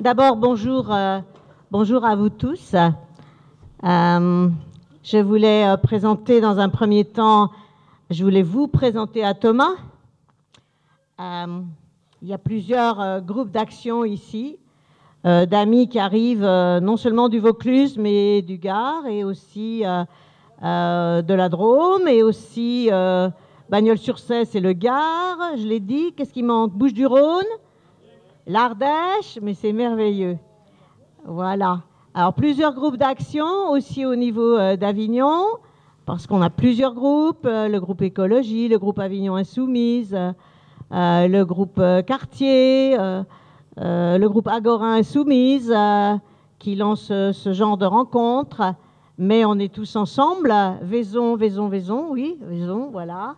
D'abord, bonjour à vous tous. Je voulais présenter dans un premier temps, je voulais vous présenter à Thomas. Il y a plusieurs groupes d'action ici, d'amis qui arrivent non seulement du Vaucluse, mais du Gard et aussi de la Drôme et aussi Bagnols-sur-Cèze et le Gard, je l'ai dit. Qu'est-ce qui manque? Bouches-du-Rhône, l'Ardèche, mais c'est merveilleux. Voilà. Alors, plusieurs groupes d'action aussi au niveau d'Avignon, parce qu'on a plusieurs groupes, le groupe Écologie, le groupe Avignon Insoumise, le groupe Quartier, le groupe Agora Insoumise, qui lance ce genre de rencontres. Mais on est tous ensemble. Vaison, oui, Vaison, voilà.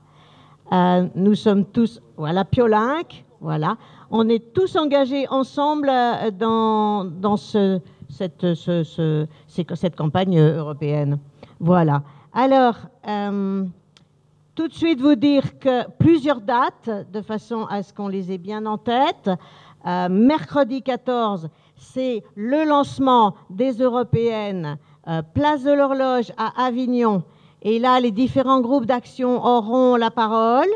Nous sommes tous, voilà, Piolinck, voilà. On est tous engagés ensemble dans cette campagne européenne. Voilà. Alors, tout de suite vous dire que plusieurs dates, de façon à ce qu'on les ait bien en tête. Mercredi 14, c'est le lancement des européennes, place de l'Horloge à Avignon. Et là, les différents groupes d'action auront la parole.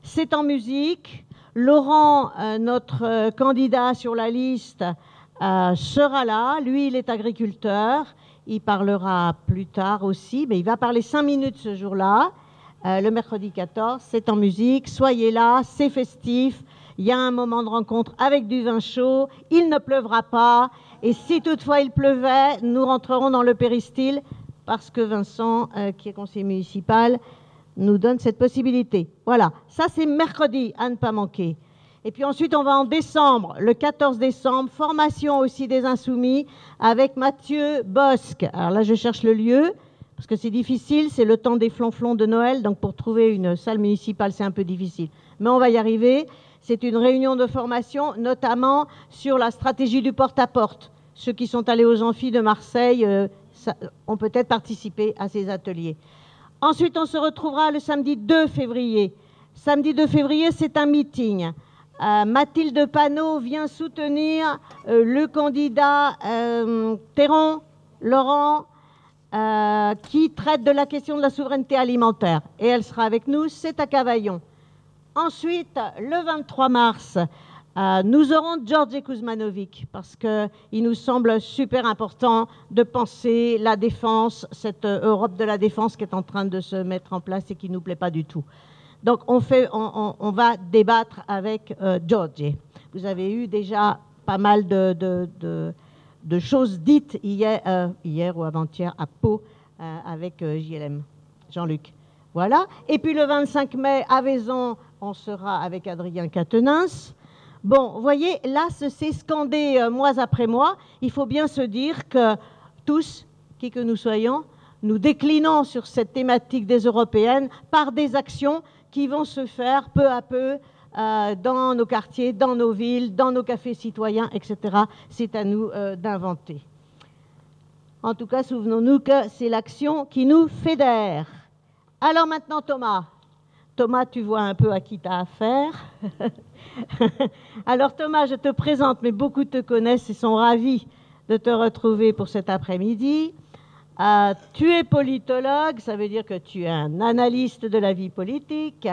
C'est en musique. Laurent, notre candidat sur la liste, sera là. Lui, il est agriculteur. Il parlera plus tard aussi, mais il va parler 5 minutes ce jour-là. Le mercredi 14, c'est en musique. Soyez là, c'est festif. Il y a un moment de rencontre avec du vin chaud. Il ne pleuvra pas. Et si toutefois il pleuvait, nous rentrerons dans le péristyle parce que Vincent, qui est conseiller municipal, nous donne cette possibilité. Voilà, ça c'est mercredi, à ne pas manquer. Et puis ensuite, on va en décembre, le 14 décembre, formation aussi des Insoumis avec Mathieu Bosque. Alors là, je cherche le lieu, parce que c'est difficile, c'est le temps des flonflons de Noël, donc pour trouver une salle municipale, c'est un peu difficile. Mais on va y arriver. C'est une réunion de formation, notamment sur la stratégie du porte-à-porte. Ceux qui sont allés aux amphis de Marseille ont peut-être participé à ces ateliers. Ensuite, on se retrouvera le samedi 2 février. Samedi 2 février, c'est un meeting. Mathilde Panot vient soutenir le candidat Théron, Laurent, qui traite de la question de la souveraineté alimentaire. Et elle sera avec nous, c'est à Cavaillon. Ensuite, le 23 mars, nous aurons George Kuzmanovic, parce qu'il nous semble super important de penser la défense, cette Europe de la défense qui est en train de se mettre en place et qui ne nous plaît pas du tout. Donc, on va débattre avec George. Vous avez eu déjà pas mal de choses dites hier ou avant-hier à Pau avec JLM, Jean-Luc. Voilà. Et puis le 25 mai, à Vaison, on sera avec Adrien Quatennens. Bon, vous voyez, là, c'est scandé mois après mois. Il faut bien se dire que tous, qui que nous soyons, nous déclinons sur cette thématique des européennes par des actions qui vont se faire peu à peu dans nos quartiers, dans nos villes, dans nos cafés citoyens, etc. C'est à nous d'inventer. En tout cas, souvenons-nous que c'est l'action qui nous fédère. Alors maintenant, Thomas. Thomas, tu vois un peu à qui tu as affaire. Alors Thomas, je te présente, mais beaucoup te connaissent et sont ravis de te retrouver pour cet après-midi. Tu es politologue, ça veut dire que tu es un analyste de la vie politique.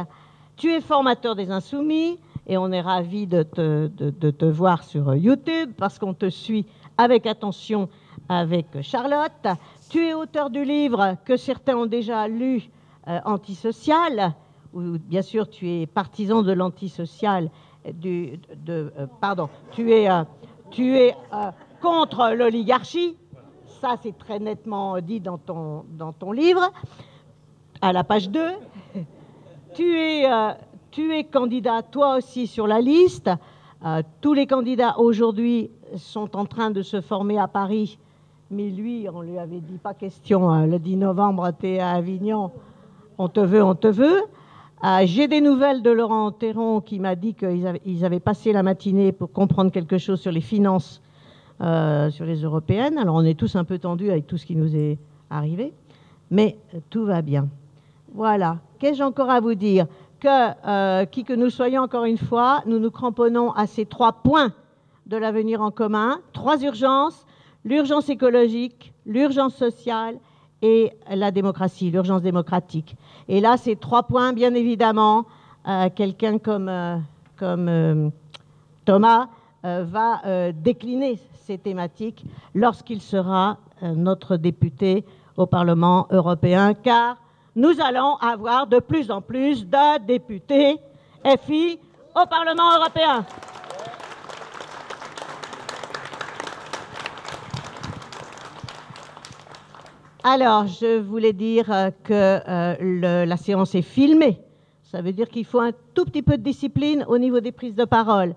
Tu es formateur des Insoumis et on est ravis de te voir sur YouTube parce qu'on te suit avec attention avec Charlotte. Tu es auteur du livre que certains ont déjà lu, Antisocial, où bien sûr tu es partisan de l'antisocial, tu es contre l'oligarchie, ça c'est très nettement dit dans ton livre, à la page 2. Tu es candidat toi aussi sur la liste. Tous les candidats aujourd'hui sont en train de se former à Paris, mais lui, on lui avait dit pas question, le 10 novembre, tu es à Avignon. On te veut. J'ai des nouvelles de Laurent Théron qui m'a dit qu'ils avaient passé la matinée pour comprendre quelque chose sur les finances, sur les européennes. Alors on est tous un peu tendus avec tout ce qui nous est arrivé, mais tout va bien. Voilà. Qu'ai-je encore à vous dire? Qui que nous soyons, encore une fois, nous nous cramponnons à ces 3 points de l'avenir en commun. 3 urgences, l'urgence écologique, l'urgence sociale et la démocratie, l'urgence démocratique. Et là, ces 3 points, bien évidemment, quelqu'un comme Thomas va décliner ces thématiques lorsqu'il sera notre député au Parlement européen, car nous allons avoir de plus en plus de députés FI au Parlement européen. Alors, je voulais dire que la séance est filmée. Ça veut dire qu'il faut un tout petit peu de discipline au niveau des prises de parole.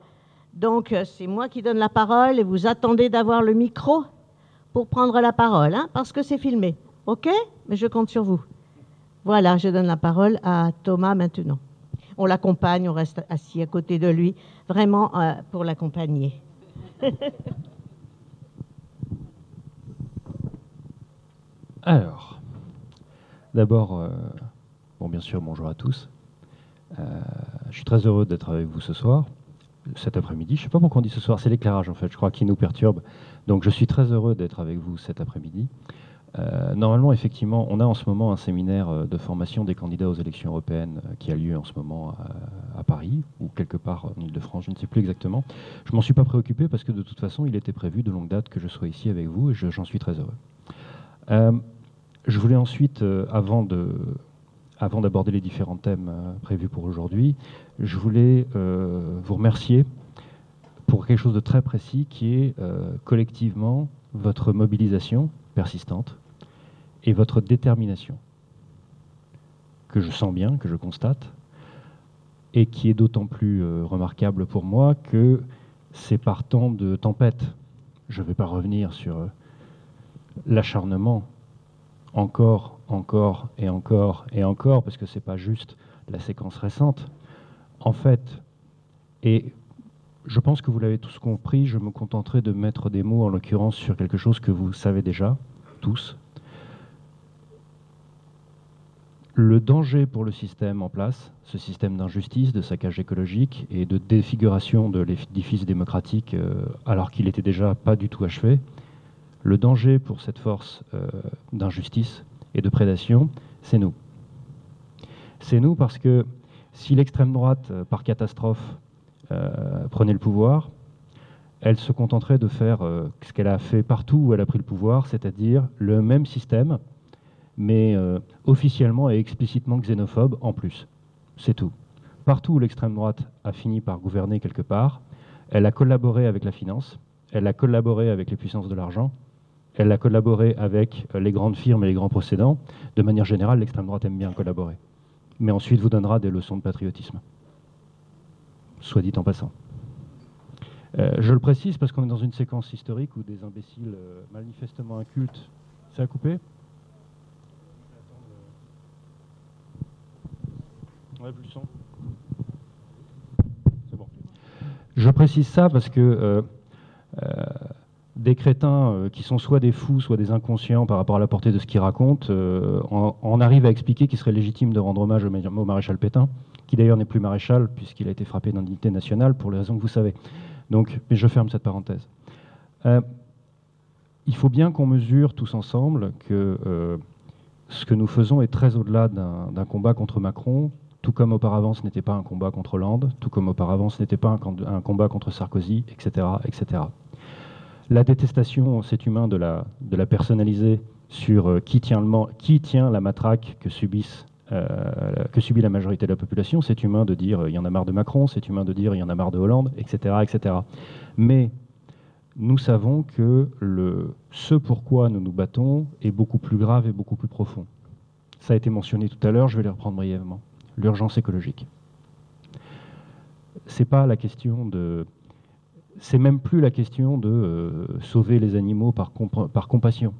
Donc, c'est moi qui donne la parole et vous attendez d'avoir le micro pour prendre la parole, hein, parce que c'est filmé. OK? Mais je compte sur vous. Voilà, je donne la parole à Thomas maintenant. On l'accompagne, on reste assis à côté de lui, vraiment pour l'accompagner. Alors, d'abord, bon, bien sûr, bonjour à tous. Je suis très heureux d'être avec vous ce soir, cet après-midi. Je ne sais pas pourquoi on dit ce soir, c'est l'éclairage en fait, je crois, qui nous perturbe. Donc je suis très heureux d'être avec vous cet après-midi. Normalement, effectivement, on a en ce moment un séminaire de formation des candidats aux élections européennes qui a lieu en ce moment à Paris, ou quelque part en Ile-de-France, je ne sais plus exactement. Je ne m'en suis pas préoccupé parce que de toute façon, il était prévu de longue date que je sois ici avec vous et j'en suis très heureux. Je voulais ensuite, avant d'aborder les différents thèmes prévus pour aujourd'hui, je voulais vous remercier pour quelque chose de très précis qui est collectivement votre mobilisation persistante et votre détermination, que je sens bien, que je constate, et qui est d'autant plus remarquable pour moi que c'est par temps de tempête. Je ne vais pas revenir sur l'acharnement encore et encore, parce que ce n'est pas juste la séquence récente. En fait, et je pense que vous l'avez tous compris, je me contenterai de mettre des mots, en l'occurrence, sur quelque chose que vous savez déjà, tous. Le danger pour le système en place, ce système d'injustice, de saccage écologique et de défiguration de l'édifice démocratique, alors qu'il n'était déjà pas du tout achevé, le danger pour cette force d'injustice et de prédation, c'est nous. C'est nous parce que si l'extrême droite, par catastrophe, prenait le pouvoir, elle se contenterait de faire ce qu'elle a fait partout où elle a pris le pouvoir, c'est-à-dire le même système, mais officiellement et explicitement xénophobe en plus. C'est tout. Partout où l'extrême droite a fini par gouverner quelque part, elle a collaboré avec la finance, elle a collaboré avec les puissances de l'argent, elle a collaboré avec les grandes firmes et les grands possédants. De manière générale, l'extrême droite aime bien collaborer. Mais ensuite vous donnera des leçons de patriotisme. Soit dit en passant. Je le précise parce qu'on est dans une séquence historique où des imbéciles manifestement incultes... Ça a coupé ? Ouais, plus le son. C'est bon. Je précise ça parce que des crétins qui sont soit des fous, soit des inconscients par rapport à la portée de ce qu'ils racontent, on arrive à expliquer qu'il serait légitime de rendre hommage au maréchal Pétain, qui d'ailleurs n'est plus maréchal puisqu'il a été frappé d'indignité nationale pour les raisons que vous savez. Donc, mais je ferme cette parenthèse. Il faut bien qu'on mesure tous ensemble que ce que nous faisons est très au-delà d'un combat contre Macron, tout comme auparavant ce n'était pas un combat contre Hollande, tout comme auparavant ce n'était pas un combat contre Sarkozy, etc., etc. La détestation, c'est humain de la personnaliser sur qui tient la matraque que subit la majorité de la population. C'est humain de dire il y en a marre de Macron, c'est humain de dire il y en a marre de Hollande, etc., etc. Mais nous savons que ce pourquoi nous nous battons est beaucoup plus grave et beaucoup plus profond. Ça a été mentionné tout à l'heure, je vais le reprendre brièvement. L'urgence écologique. C'est pas la question de... C'est même plus la question de sauver les animaux par compassion.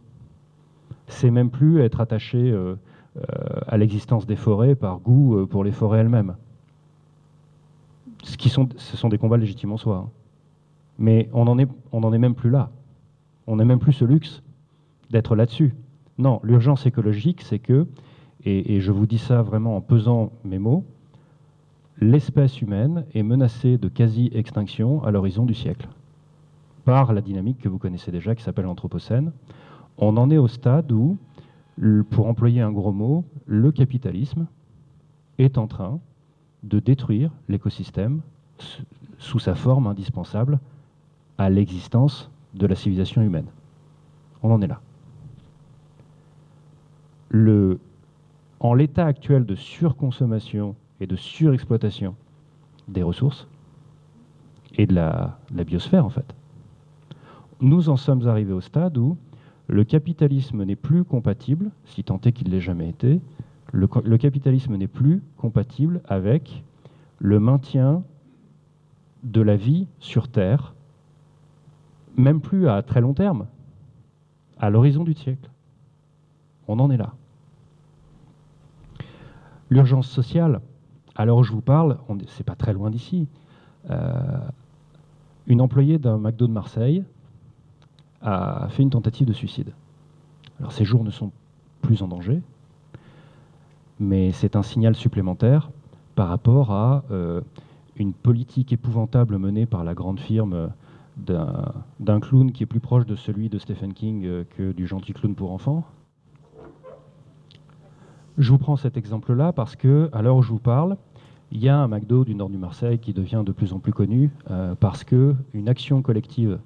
C'est même plus être attaché à l'existence des forêts par goût pour les forêts elles-mêmes. Ce sont des combats légitimes en soi. Hein. Mais on n'en est même plus là. On n'a même plus ce luxe d'être là-dessus. Non, l'urgence écologique, c'est que, et je vous dis ça vraiment en pesant mes mots, l'espèce humaine est menacée de quasi-extinction à l'horizon du siècle. par la dynamique que vous connaissez déjà, qui s'appelle l'Anthropocène. On en est au stade où, pour employer un gros mot, le capitalisme est en train de détruire l'écosystème sous sa forme indispensable à l'existence de la civilisation humaine. On en est là. En l'état actuel de surconsommation et de surexploitation des ressources et de la biosphère, en fait, nous en sommes arrivés au stade où le capitalisme n'est plus compatible, si tant est qu'il l'ait jamais été, le capitalisme n'est plus compatible avec le maintien de la vie sur Terre, même plus à très long terme, à l'horizon du siècle. On en est là. L'urgence sociale, à l'heure où je vous parle, c'est pas très loin d'ici. Une employée d'un McDo de Marseille a fait une tentative de suicide. Alors ses jours ne sont plus en danger, mais c'est un signal supplémentaire par rapport à une politique épouvantable menée par la grande firme d'un clown qui est plus proche de celui de Stephen King que du gentil clown pour enfants. Je vous prends cet exemple-là parce que, à l'heure où je vous parle, il y a un McDo du nord du Marseille qui devient de plus en plus connu parce qu'une action collective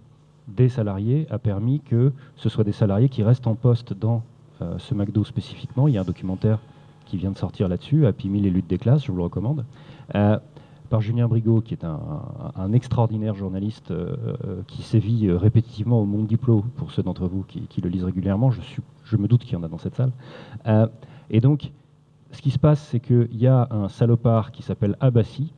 des salariés a permis que ce soit des salariés qui restent en poste dans ce McDo spécifiquement. Il y a un documentaire qui vient de sortir là-dessus, Happy Meal et lutte des classes, je vous le recommande, par Julien Brigaut, qui est un extraordinaire journaliste qui sévit répétitivement au Monde Diplo, pour ceux d'entre vous qui le lisent régulièrement. Je me doute qu'il y en a dans cette salle. Et donc, ce qui se passe, c'est qu'il y a un salopard qui s'appelle Abassi,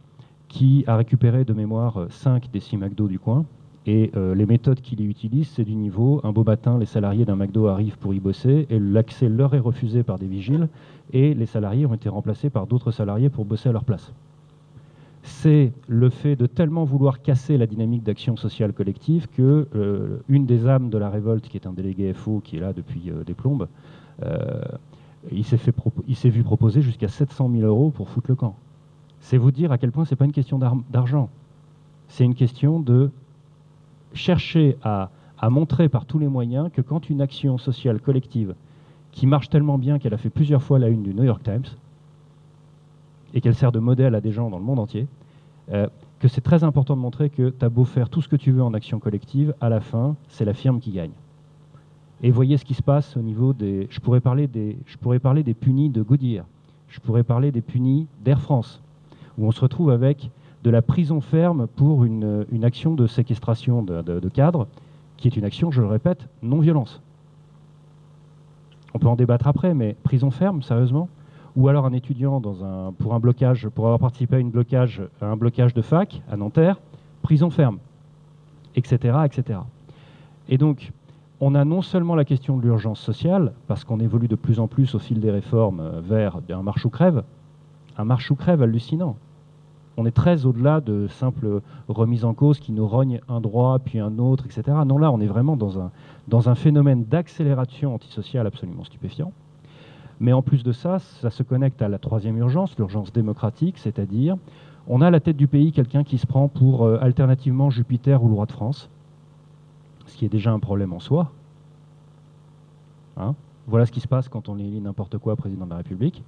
qui a récupéré de mémoire 5 des 6 McDo du coin. Et les méthodes qu'il y utilise, c'est du niveau, un beau matin, les salariés d'un McDo arrivent pour y bosser, et l'accès leur est refusé par des vigiles, et les salariés ont été remplacés par d'autres salariés pour bosser à leur place. C'est le fait de tellement vouloir casser la dynamique d'action sociale collective que une des âmes de la révolte, qui est un délégué FO, qui est là depuis des plombes, il s'est vu proposer jusqu'à 700 000 € pour foutre le camp. C'est vous dire à quel point ce n'est pas une question d'argent. C'est une question de chercher à montrer par tous les moyens que quand une action sociale collective qui marche tellement bien qu'elle a fait plusieurs fois la une du New York Times et qu'elle sert de modèle à des gens dans le monde entier, que c'est très important de montrer que tu as beau faire tout ce que tu veux en action collective, à la fin, c'est la firme qui gagne. Et voyez ce qui se passe au niveau des... Je pourrais parler des punis de Goodyear, je pourrais parler des punis d'Air France, où on se retrouve avec de la prison ferme pour une action de séquestration de cadres, qui est une action, je le répète, non-violence. On peut en débattre après, mais prison ferme, sérieusement? Ou alors un étudiant pour avoir participé à un blocage de fac à Nanterre, prison ferme, etc., etc. Et donc, on a non seulement la question de l'urgence sociale, parce qu'on évolue de plus en plus au fil des réformes vers un marche ou crève hallucinant. On est très au-delà de simples remises en cause qui nous rognent un droit puis un autre, etc. Non, là, on est vraiment dans un phénomène d'accélération antisociale absolument stupéfiant. Mais en plus de ça, ça se connecte à la troisième urgence, l'urgence démocratique, c'est-à-dire, on a à la tête du pays quelqu'un qui se prend pour alternativement Jupiter ou le roi de France, ce qui est déjà un problème en soi. Hein? Voilà ce qui se passe quand on élit n'importe quoi président de la République.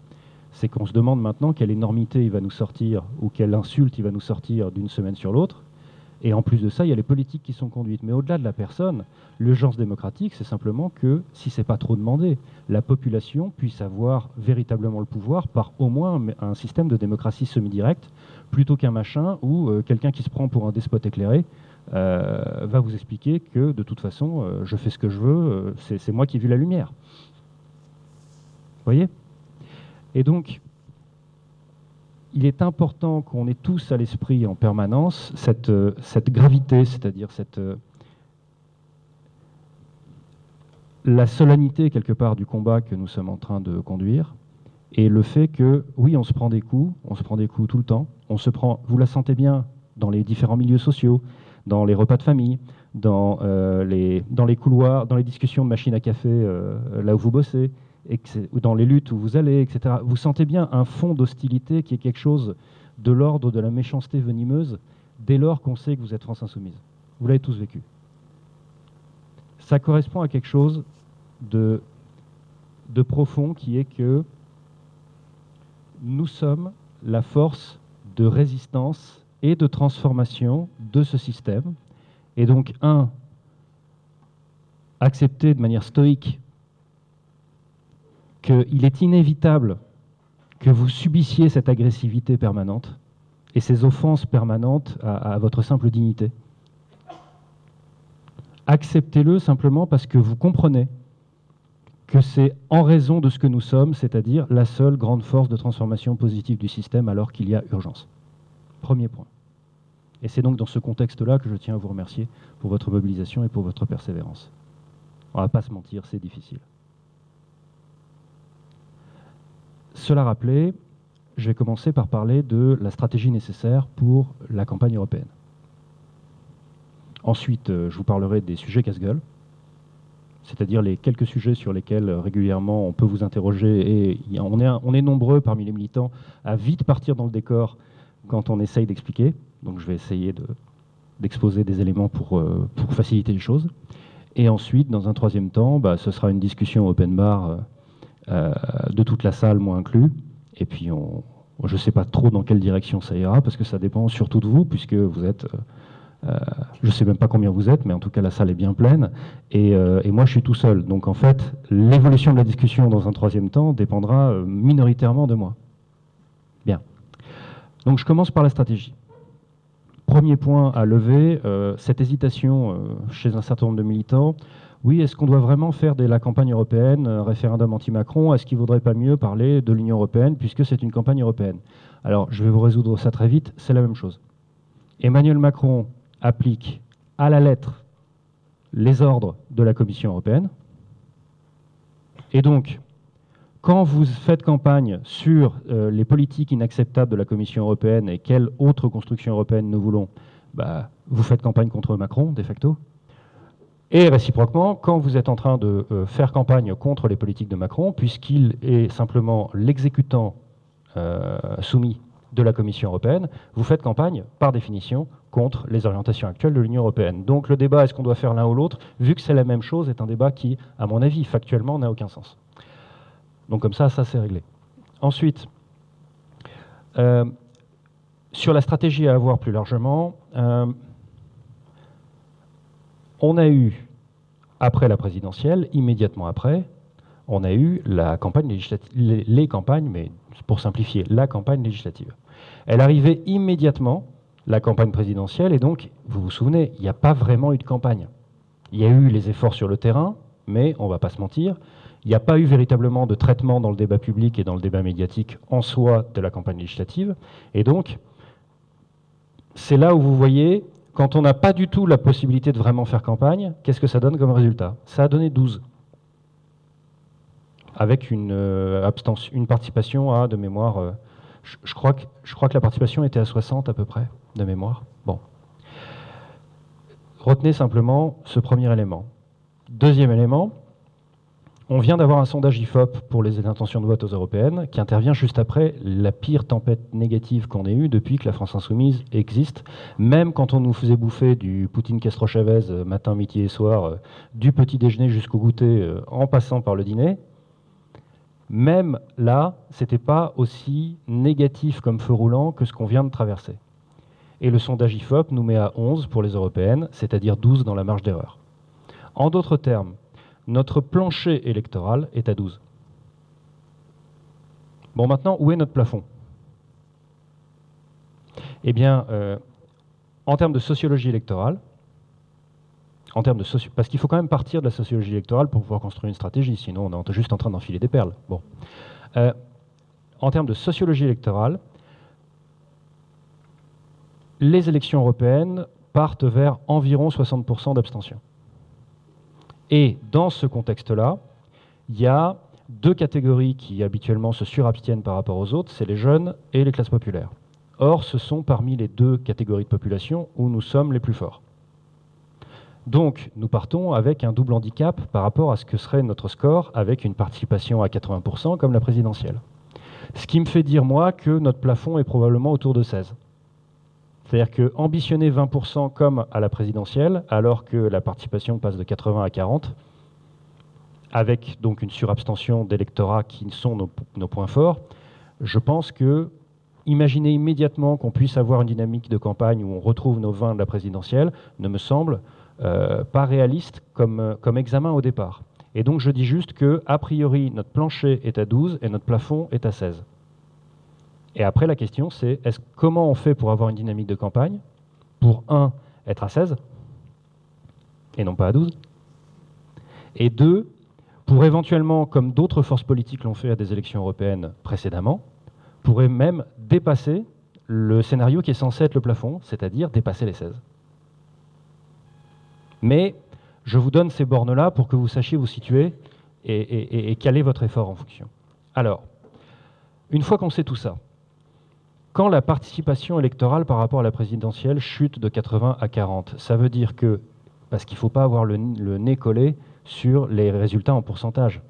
C'est qu'on se demande maintenant quelle énormité il va nous sortir ou quelle insulte il va nous sortir d'une semaine sur l'autre. Et en plus de ça, il y a les politiques qui sont conduites. Mais au-delà de la personne, l'urgence démocratique, c'est simplement que, si ce n'est pas trop demandé, la population puisse avoir véritablement le pouvoir par au moins un système de démocratie semi-directe, plutôt qu'un machin où quelqu'un qui se prend pour un despote éclairé va vous expliquer que, de toute façon, je fais ce que je veux, c'est moi qui ai vu la lumière. Vous voyez ? Et donc, il est important qu'on ait tous à l'esprit en permanence cette gravité, c'est-à-dire la solennité, quelque part, du combat que nous sommes en train de conduire, et le fait que, oui, on se prend des coups tout le temps, vous la sentez bien dans les différents milieux sociaux, dans les repas de famille, dans les couloirs, dans les discussions de machine à café, là où vous bossez, dans les luttes où vous allez, etc. Vous sentez bien un fond d'hostilité qui est quelque chose de l'ordre de la méchanceté venimeuse, dès lors qu'on sait que vous êtes France Insoumise. Vous l'avez tous vécu. ça correspond à quelque chose de profond, qui est que nous sommes la force de résistance et de transformation de ce système. Et donc, accepter de manière stoïque qu'il est inévitable que vous subissiez cette agressivité permanente et ces offenses permanentes à votre simple dignité. Acceptez-le simplement parce que vous comprenez que c'est en raison de ce que nous sommes, c'est-à-dire la seule grande force de transformation positive du système alors qu'il y a urgence. Premier point. Et c'est donc dans ce contexte-là que je tiens à vous remercier pour votre mobilisation et pour votre persévérance. On ne va pas se mentir, c'est difficile. Cela rappelé, je vais commencer par parler de la stratégie nécessaire pour la campagne européenne. Ensuite, je vous parlerai des sujets casse-gueule, c'est-à-dire les quelques sujets sur lesquels régulièrement on peut vous interroger, et on est nombreux parmi les militants à vite partir dans le décor quand on essaye d'expliquer. Donc je vais essayer d'exposer des éléments pour faciliter les choses. Et ensuite, dans un troisième temps, ce sera une discussion open bar de toute la salle, moi inclus. Et puis, je ne sais pas trop dans quelle direction ça ira, parce que ça dépend surtout de vous, puisque vous êtes... je ne sais même pas combien vous êtes, mais en tout cas, la salle est bien pleine. Et moi, je suis tout seul. Donc, en fait, l'évolution de la discussion dans un troisième temps dépendra minoritairement de moi. Bien. Donc, je commence par la stratégie. Premier point à lever, cette hésitation chez un certain nombre de militants. Oui, est-ce qu'on doit vraiment faire de la campagne européenne un référendum anti-Macron? Est-ce qu'il ne vaudrait pas mieux parler de l'Union européenne puisque c'est une campagne européenne? Alors, je vais vous résoudre ça très vite, c'est la même chose. Emmanuel Macron applique à la lettre les ordres de la Commission européenne. Et donc, quand vous faites campagne sur les politiques inacceptables de la Commission européenne et quelle autre construction européenne nous voulons, vous faites campagne contre Macron, de facto. Et réciproquement, quand vous êtes en train de faire campagne contre les politiques de Macron, puisqu'il est simplement l'exécutant soumis de la Commission européenne, vous faites campagne, par définition, contre les orientations actuelles de l'Union européenne. Donc le débat, est-ce qu'on doit faire l'un ou l'autre, vu que c'est la même chose, est un débat qui, à mon avis, factuellement, n'a aucun sens. Donc comme ça c'est réglé. Ensuite, sur la stratégie à avoir plus largement, on a eu, après la présidentielle, immédiatement après, on a eu la campagne législative, les campagnes, mais pour simplifier, la campagne législative. Elle arrivait immédiatement, la campagne présidentielle, et donc, vous vous souvenez, il n'y a pas vraiment eu de campagne. Il y a eu les efforts sur le terrain, mais on ne va pas se mentir, il n'y a pas eu véritablement de traitement dans le débat public et dans le débat médiatique en soi de la campagne législative. Et donc, c'est là où vous voyez, quand on n'a pas du tout la possibilité de vraiment faire campagne, qu'est-ce que ça donne comme résultat? Ça a donné 12. Avec une participation à, de mémoire, je crois que la participation était à 60 à peu près, de mémoire. Bon. Retenez simplement ce premier élément. Deuxième élément, on vient d'avoir un sondage IFOP pour les intentions de vote aux européennes qui intervient juste après la pire tempête négative qu'on ait eue depuis que la France Insoumise existe. Même quand on nous faisait bouffer du Poutine-Castro-Chavez matin, midi et soir, du petit déjeuner jusqu'au goûter, en passant par le dîner, même là, c'était pas aussi négatif comme feu roulant que ce qu'on vient de traverser. Et le sondage IFOP nous met à 11 pour les européennes, c'est-à-dire 12 dans la marge d'erreur. En d'autres termes, notre plancher électoral est à 12. Bon, maintenant, où est notre plafond? Eh bien, en termes de sociologie électorale, parce qu'il faut quand même partir de la sociologie électorale pour pouvoir construire une stratégie, sinon on est juste en train d'enfiler des perles. Bon. En termes de sociologie électorale, les élections européennes partent vers environ 60% d'abstention. Et dans ce contexte-là, il y a deux catégories qui habituellement se surabstiennent par rapport aux autres, c'est les jeunes et les classes populaires. Or, ce sont parmi les deux catégories de population où nous sommes les plus forts. Donc, nous partons avec un double handicap par rapport à ce que serait notre score avec une participation à 80% comme la présidentielle. Ce qui me fait dire, moi, que notre plafond est probablement autour de 16. C'est-à-dire que ambitionner 20% comme à la présidentielle, alors que la participation passe de 80 à 40, avec donc une surabstention d'électorats qui sont nos points forts, je pense que imaginer immédiatement qu'on puisse avoir une dynamique de campagne où on retrouve nos 20 de la présidentielle ne me semble pas réaliste comme examen au départ. Et donc je dis juste que, a priori, notre plancher est à 12 et notre plafond est à 16. Et après, la question, c'est comment on fait pour avoir une dynamique de campagne, pour, un, être à 16, et non pas à 12, et deux, pour éventuellement, comme d'autres forces politiques l'ont fait à des élections européennes précédemment, pourrait même dépasser le scénario qui est censé être le plafond, c'est-à-dire dépasser les 16. Mais je vous donne ces bornes-là pour que vous sachiez vous situer et caler votre effort en fonction. Alors, une fois qu'on sait tout ça, quand la participation électorale par rapport à la présidentielle chute de 80 à 40, ça veut dire que, parce qu'il ne faut pas avoir le nez collé sur les résultats en pourcentage.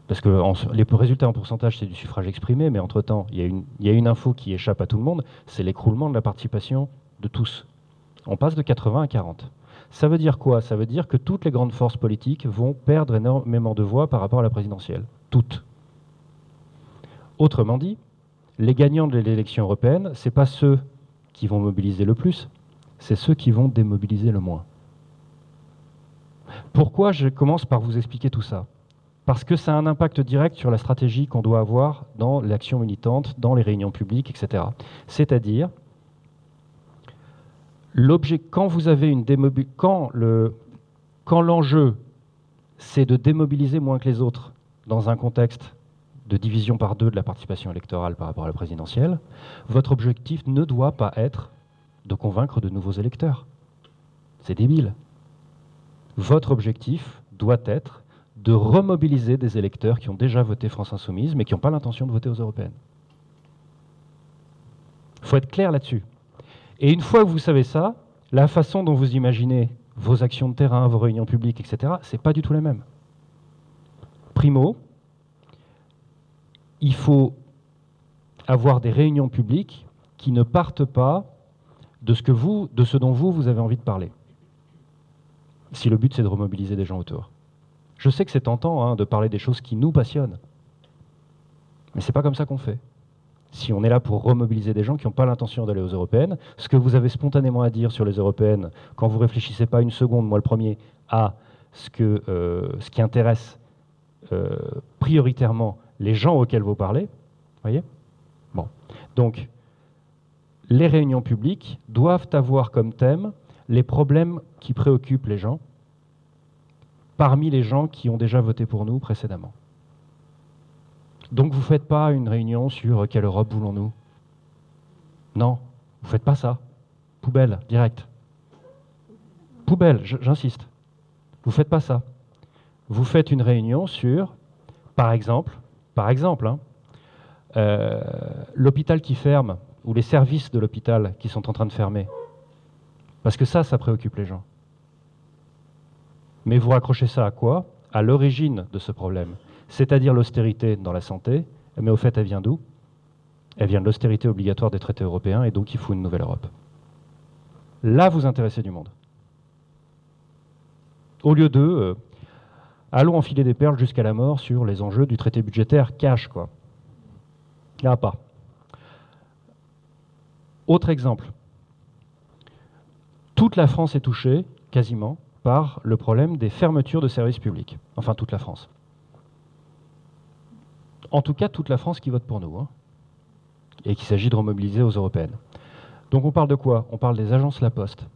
Parce que les résultats en pourcentage, c'est du suffrage exprimé, mais entre-temps, il y a une info qui échappe à tout le monde, c'est l'écroulement de la participation de tous. On passe de 80 à 40. Ça veut dire quoi? Ça veut dire que toutes les grandes forces politiques vont perdre énormément de voix par rapport à la présidentielle. Toutes. Autrement dit, les gagnants de l'élection européenne, ce n'est pas ceux qui vont mobiliser le plus, c'est ceux qui vont démobiliser le moins. Pourquoi je commence par vous expliquer tout ça? Parce que ça a un impact direct sur la stratégie qu'on doit avoir dans l'action militante, dans les réunions publiques, etc. C'est-à-dire, quand vous avez quand l'enjeu, c'est de démobiliser moins que les autres dans un contexte de division par deux de la participation électorale par rapport à la présidentielle, votre objectif ne doit pas être de convaincre de nouveaux électeurs. C'est débile. Votre objectif doit être de remobiliser des électeurs qui ont déjà voté France Insoumise, mais qui n'ont pas l'intention de voter aux européennes. Il faut être clair là-dessus. Et une fois que vous savez ça, la façon dont vous imaginez vos actions de terrain, vos réunions publiques, etc., ce n'est pas du tout les mêmes. Primo, il faut avoir des réunions publiques qui ne partent pas de ce dont vous avez envie de parler. Si le but, c'est de remobiliser des gens autour. Je sais que c'est tentant de parler des choses qui nous passionnent. Mais ce n'est pas comme ça qu'on fait. Si on est là pour remobiliser des gens qui n'ont pas l'intention d'aller aux européennes, ce que vous avez spontanément à dire sur les européennes, quand vous ne réfléchissez pas une seconde, moi le premier, à ce qui intéresse prioritairement les gens auxquels vous parlez, voyez ? Bon. Donc, les réunions publiques doivent avoir comme thème les problèmes qui préoccupent les gens, parmi les gens qui ont déjà voté pour nous précédemment. Donc vous ne faites pas une réunion sur quelle Europe voulons-nous. Non, vous ne faites pas ça. Poubelle, direct. Poubelle, j'insiste. Vous ne faites pas ça. Vous faites une réunion sur, par exemple, l'hôpital qui ferme, ou les services de l'hôpital qui sont en train de fermer. Parce que ça préoccupe les gens. Mais vous raccrochez ça à quoi? À l'origine de ce problème. C'est-à-dire l'austérité dans la santé. Mais au fait, elle vient d'où? Elle vient de l'austérité obligatoire des traités européens, et donc il faut une nouvelle Europe. Là, vous intéressez du monde. Au lieu de allons enfiler des perles jusqu'à la mort sur les enjeux du traité budgétaire cash, quoi. Il n'y en a pas. Autre exemple. Toute la France est touchée, quasiment, par le problème des fermetures de services publics. Enfin, toute la France. En tout cas, toute la France qui vote pour nous, et qu'il s'agit de remobiliser aux européennes. Donc on parle de quoi? On parle des agences La Poste.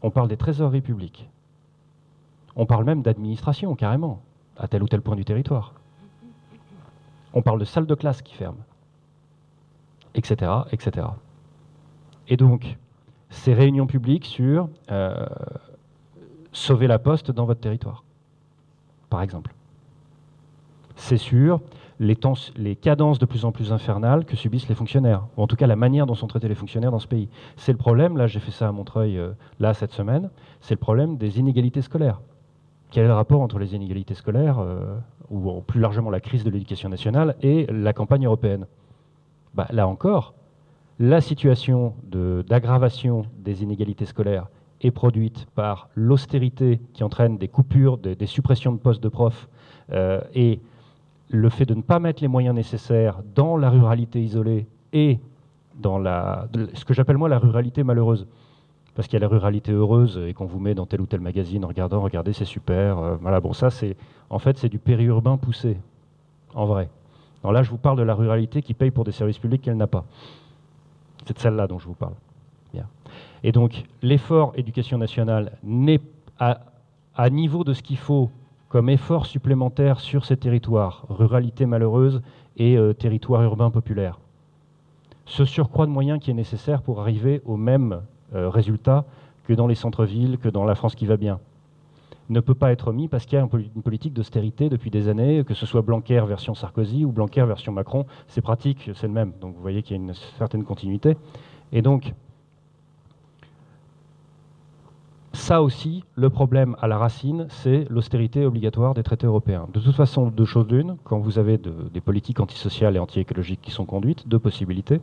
On parle des trésoreries publiques. On parle même d'administration, carrément, à tel ou tel point du territoire. On parle de salles de classe qui ferment, etc., etc. Et donc, ces réunions publiques sur sauver la Poste dans votre territoire, par exemple. C'est sur les cadences de plus en plus infernales que subissent les fonctionnaires, ou en tout cas la manière dont sont traités les fonctionnaires dans ce pays. C'est le problème, là j'ai fait ça à Montreuil cette semaine, c'est le problème des inégalités scolaires. Quel est le rapport entre les inégalités scolaires, ou plus largement la crise de l'éducation nationale, et la campagne européenne? Là encore, la situation d'aggravation des inégalités scolaires est produite par l'austérité qui entraîne des coupures, des suppressions de postes de profs, et le fait de ne pas mettre les moyens nécessaires dans la ruralité isolée et dans ce que j'appelle moi la ruralité malheureuse. Parce qu'il y a la ruralité heureuse et qu'on vous met dans tel ou tel magazine en regardant, regardez, c'est super. Voilà, bon, ça, en fait, c'est du périurbain poussé, en vrai. Alors là, je vous parle de la ruralité qui paye pour des services publics qu'elle n'a pas. C'est de celle-là dont je vous parle. Bien. Et donc, l'effort éducation nationale n'est à niveau de ce qu'il faut comme effort supplémentaire sur ces territoires, ruralité malheureuse et territoire urbain populaire. Ce surcroît de moyens qui est nécessaire pour arriver au même résultat que dans les centres-villes, que dans la France qui va bien, ne peut pas être mis parce qu'il y a une politique d'austérité depuis des années, que ce soit Blanquer version Sarkozy ou Blanquer version Macron, c'est pratique, c'est le même. Donc vous voyez qu'il y a une certaine continuité. Et donc, ça aussi, le problème à la racine, c'est l'austérité obligatoire des traités européens. De toute façon, deux choses l'une, quand vous avez des politiques antisociales et anti-écologiques qui sont conduites, deux possibilités.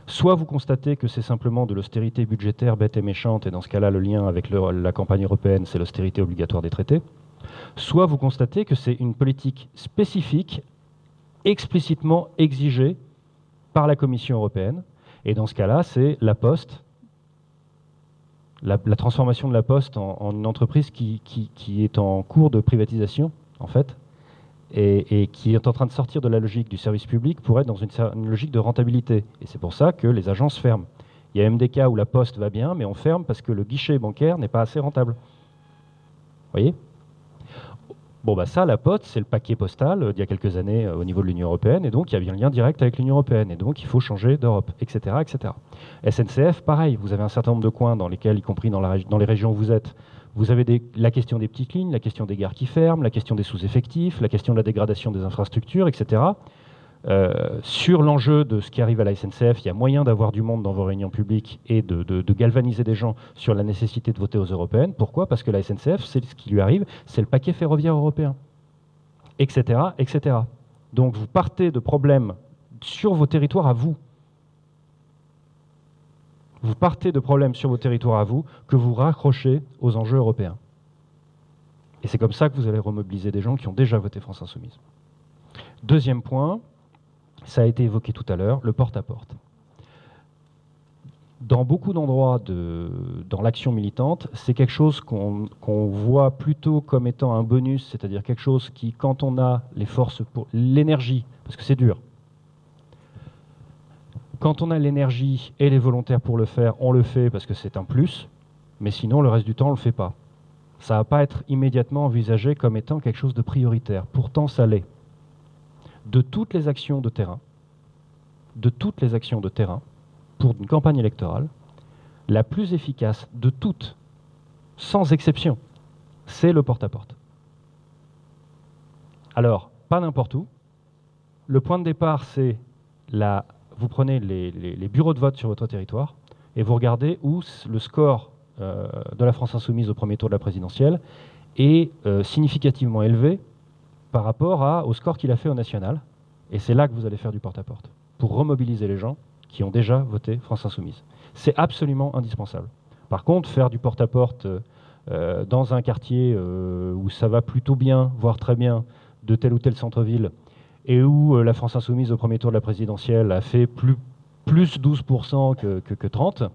Soit vous constatez que c'est simplement de l'austérité budgétaire bête et méchante, et dans ce cas-là, le lien avec la campagne européenne, c'est l'austérité obligatoire des traités. Soit vous constatez que c'est une politique spécifique, explicitement exigée par la Commission européenne, et dans ce cas-là, c'est la Poste, la transformation de la Poste en une entreprise qui est en cours de privatisation, en fait, et qui est en train de sortir de la logique du service public pour être dans une logique de rentabilité. Et c'est pour ça que les agences ferment. Il y a MDK où la Poste va bien, mais on ferme parce que le guichet bancaire n'est pas assez rentable. Vous voyez ? Bon, bah ça, la Poste, c'est le paquet postal d'il y a quelques années au niveau de l'Union européenne, et donc il y a bien un lien direct avec l'Union européenne, et donc il faut changer d'Europe, etc., etc. SNCF, pareil, vous avez un certain nombre de coins dans lesquels, y compris dans les régions où vous êtes, vous avez la question des petites lignes, la question des gares qui ferment, la question des sous-effectifs, la question de la dégradation des infrastructures, etc. Sur l'enjeu de ce qui arrive à la SNCF, il y a moyen d'avoir du monde dans vos réunions publiques et de galvaniser des gens sur la nécessité de voter aux européennes. Pourquoi ? Parce que la SNCF, c'est ce qui lui arrive, c'est le paquet ferroviaire européen, etc., etc. Donc vous partez de problèmes sur vos territoires à vous. Vous partez de problèmes sur vos territoires à vous que vous raccrochez aux enjeux européens. Et c'est comme ça que vous allez remobiliser des gens qui ont déjà voté France Insoumise. Deuxième point, ça a été évoqué tout à l'heure, le porte-à-porte. Dans beaucoup d'endroits dans l'action militante, c'est quelque chose qu'on voit plutôt comme étant un bonus, c'est-à-dire quelque chose qui, quand on a les forces pour l'énergie, parce que c'est dur, quand on a l'énergie et les volontaires pour le faire, on le fait parce que c'est un plus, mais sinon, le reste du temps, on ne le fait pas. Ça ne va pas être immédiatement envisagé comme étant quelque chose de prioritaire. Pourtant, ça l'est. De toutes les actions de terrain, pour une campagne électorale, la plus efficace de toutes, sans exception, c'est le porte-à-porte. Alors, pas n'importe où. Le point de départ, c'est vous prenez les bureaux de vote sur votre territoire et vous regardez où le score de la France Insoumise au premier tour de la présidentielle est significativement élevé par rapport au score qu'il a fait au national. Et c'est là que vous allez faire du porte-à-porte, pour remobiliser les gens qui ont déjà voté France Insoumise. C'est absolument indispensable. Par contre, faire du porte-à-porte dans un quartier où ça va plutôt bien, voire très bien, de tel ou tel centre-ville, et où la France Insoumise au premier tour de la présidentielle a fait plus 12% que 30%,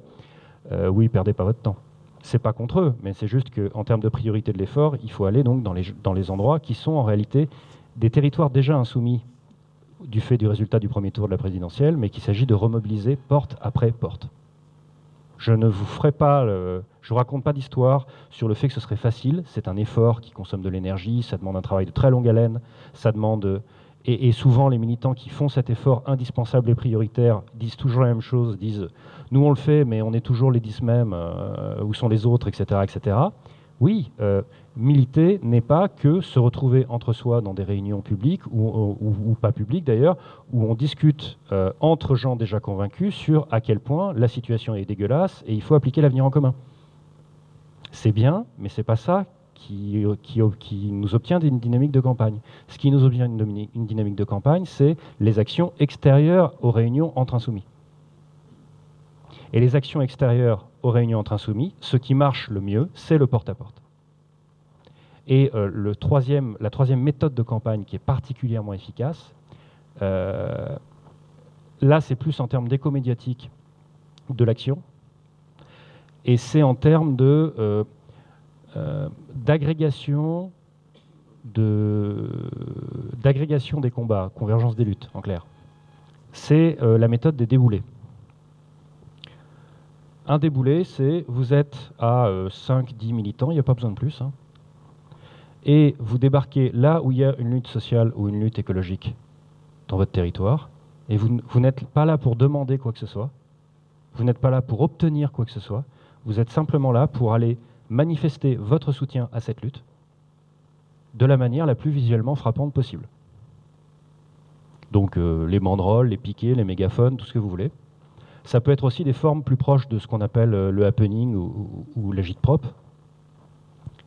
oui, perdez pas votre temps. C'est pas contre eux, mais c'est juste qu'en termes de priorité de l'effort, il faut aller donc dans les endroits qui sont en réalité des territoires déjà insoumis du fait du résultat du premier tour de la présidentielle, mais qu'il s'agit de remobiliser porte après porte. Je ne vous ferai pas, je vous raconte pas d'histoire sur le fait que ce serait facile. C'est un effort qui consomme de l'énergie, ça demande un travail de très longue haleine, ça demande... Et souvent, les militants qui font cet effort indispensable et prioritaire disent toujours la même chose, disent « nous on le fait, mais on est toujours les 10 mêmes, où sont les autres, etc. etc. » Oui, militer n'est pas que se retrouver entre soi dans des réunions publiques, ou pas publiques d'ailleurs, où on discute entre gens déjà convaincus sur à quel point la situation est dégueulasse et il faut appliquer l'avenir en commun. C'est bien, mais c'est pas ça qui nous obtient une dynamique de campagne. Ce qui nous obtient une dynamique de campagne, c'est les actions extérieures aux réunions entre insoumis. Et les actions extérieures aux réunions entre insoumis, ce qui marche le mieux, c'est le porte-à-porte. Et la troisième méthode de campagne qui est particulièrement efficace, là c'est plus en termes d'écho médiatique de l'action, et c'est en termes d'agrégation des combats, convergence des luttes, en clair. C'est la méthode des déboulés. Un déboulé, c'est vous êtes à 5-10 militants, il n'y a pas besoin de plus, hein, et vous débarquez là où il y a une lutte sociale ou une lutte écologique dans votre territoire, et vous n'êtes pas là pour demander quoi que ce soit, vous n'êtes pas là pour obtenir quoi que ce soit, vous êtes simplement là pour aller manifester votre soutien à cette lutte de la manière la plus visuellement frappante possible. Donc les banderoles, les piquets, les mégaphones, tout ce que vous voulez. Ça peut être aussi des formes plus proches de ce qu'on appelle le happening ou l'agite-prop.